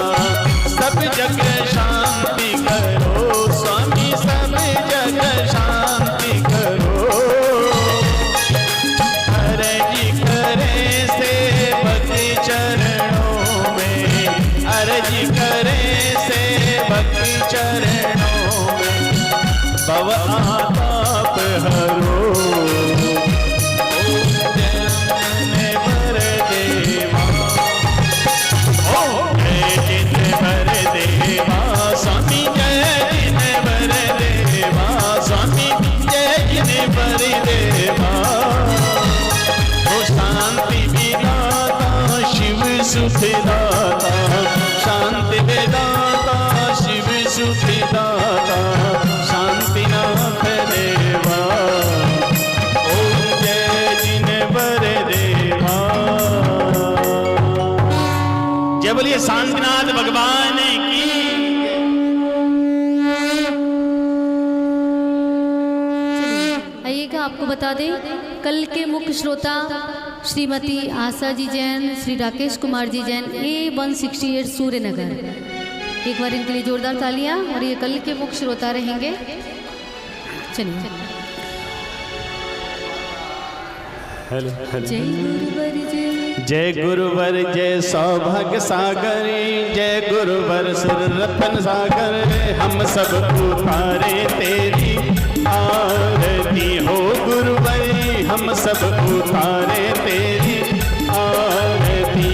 सब जग शांति करो स्वामी सब जग शांति करो अर्जी करे सेवक चरणों में अर्जी करे सेवक चरणों में भव आताप हरो ओम जिनवर देवा ओम जय जिनवर देवा स्वामी जय जिनवर देवा स्वामी जय जिनवर देवा ओ शांति विदाता शिव सुखदाता शांति विदाता शिव सुखदाता शांतिनाथ देवा ओम जय जिनवर देवा जय बोलिए शांतिनाथ भगवान की
आइएगा आपको बता दें कल के मुख्य श्रोता श्रीमती आशा जी जैन, श्री राकेश कुमार जी जैन, A168 सूर्य नगर। एक बार इनके लिए जोरदार तालियां। और ये कल के मुख्य श्रोता रहेंगे। चलिए जय गुरुवर जय
जय गुरुवर जय सौभाग्य सागर जय गुरुवर सुर रतन सागर हम सब उतारे तेरी आरती हो गुरुवर हम सब उतारे तेरी आरती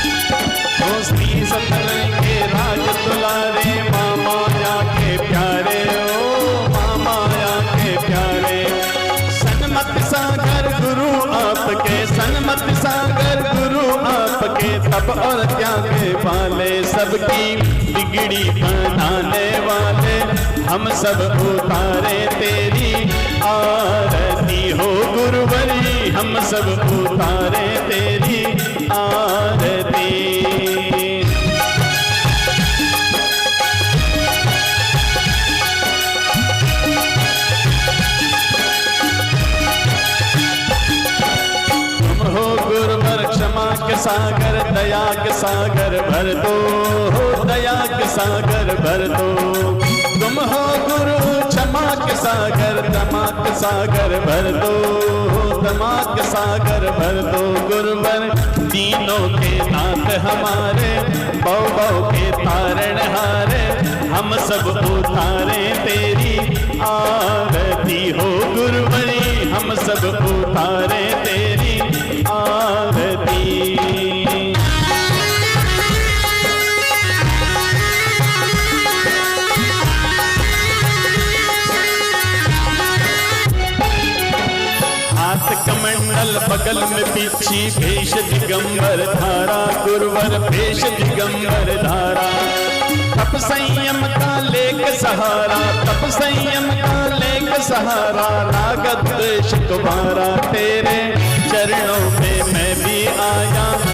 दोस्ती सतन के राज दुलारे माया के प्यारे ओ माया के प्यारे सन्मत सागर गुरु आपके सन्मत सागर गुरु आपके तप और त्याग वाले सबकी बिगड़ी बनाने वाले हम सब उतारे तेरी आरती हो गुरुवरी हम सब उतारे तेरी आरती हो गुरुवर क्षमा के सागर दया के सागर भर दो हो दया के सागर भर दो तुम हो गुरु क्षमा के सागर दमा के सागर भर दो हो दमा के सागर भर दो गुरुवर तीनों के नाथ हमारे बौ बौ के तारण हारे हम सब उतारे तेरी आरती हो गुरुवरी हम सब उतारे तेरी आरती हाथ कमंडल बगल में पीछी भेष दिगंबर धारा गुरुवर भेष दिगंबर धारा तप संयम का लेक सहारा तप संयम का लेक एक सहारा लागत शिकवारा, तेरे चरणों पे मैं भी आया।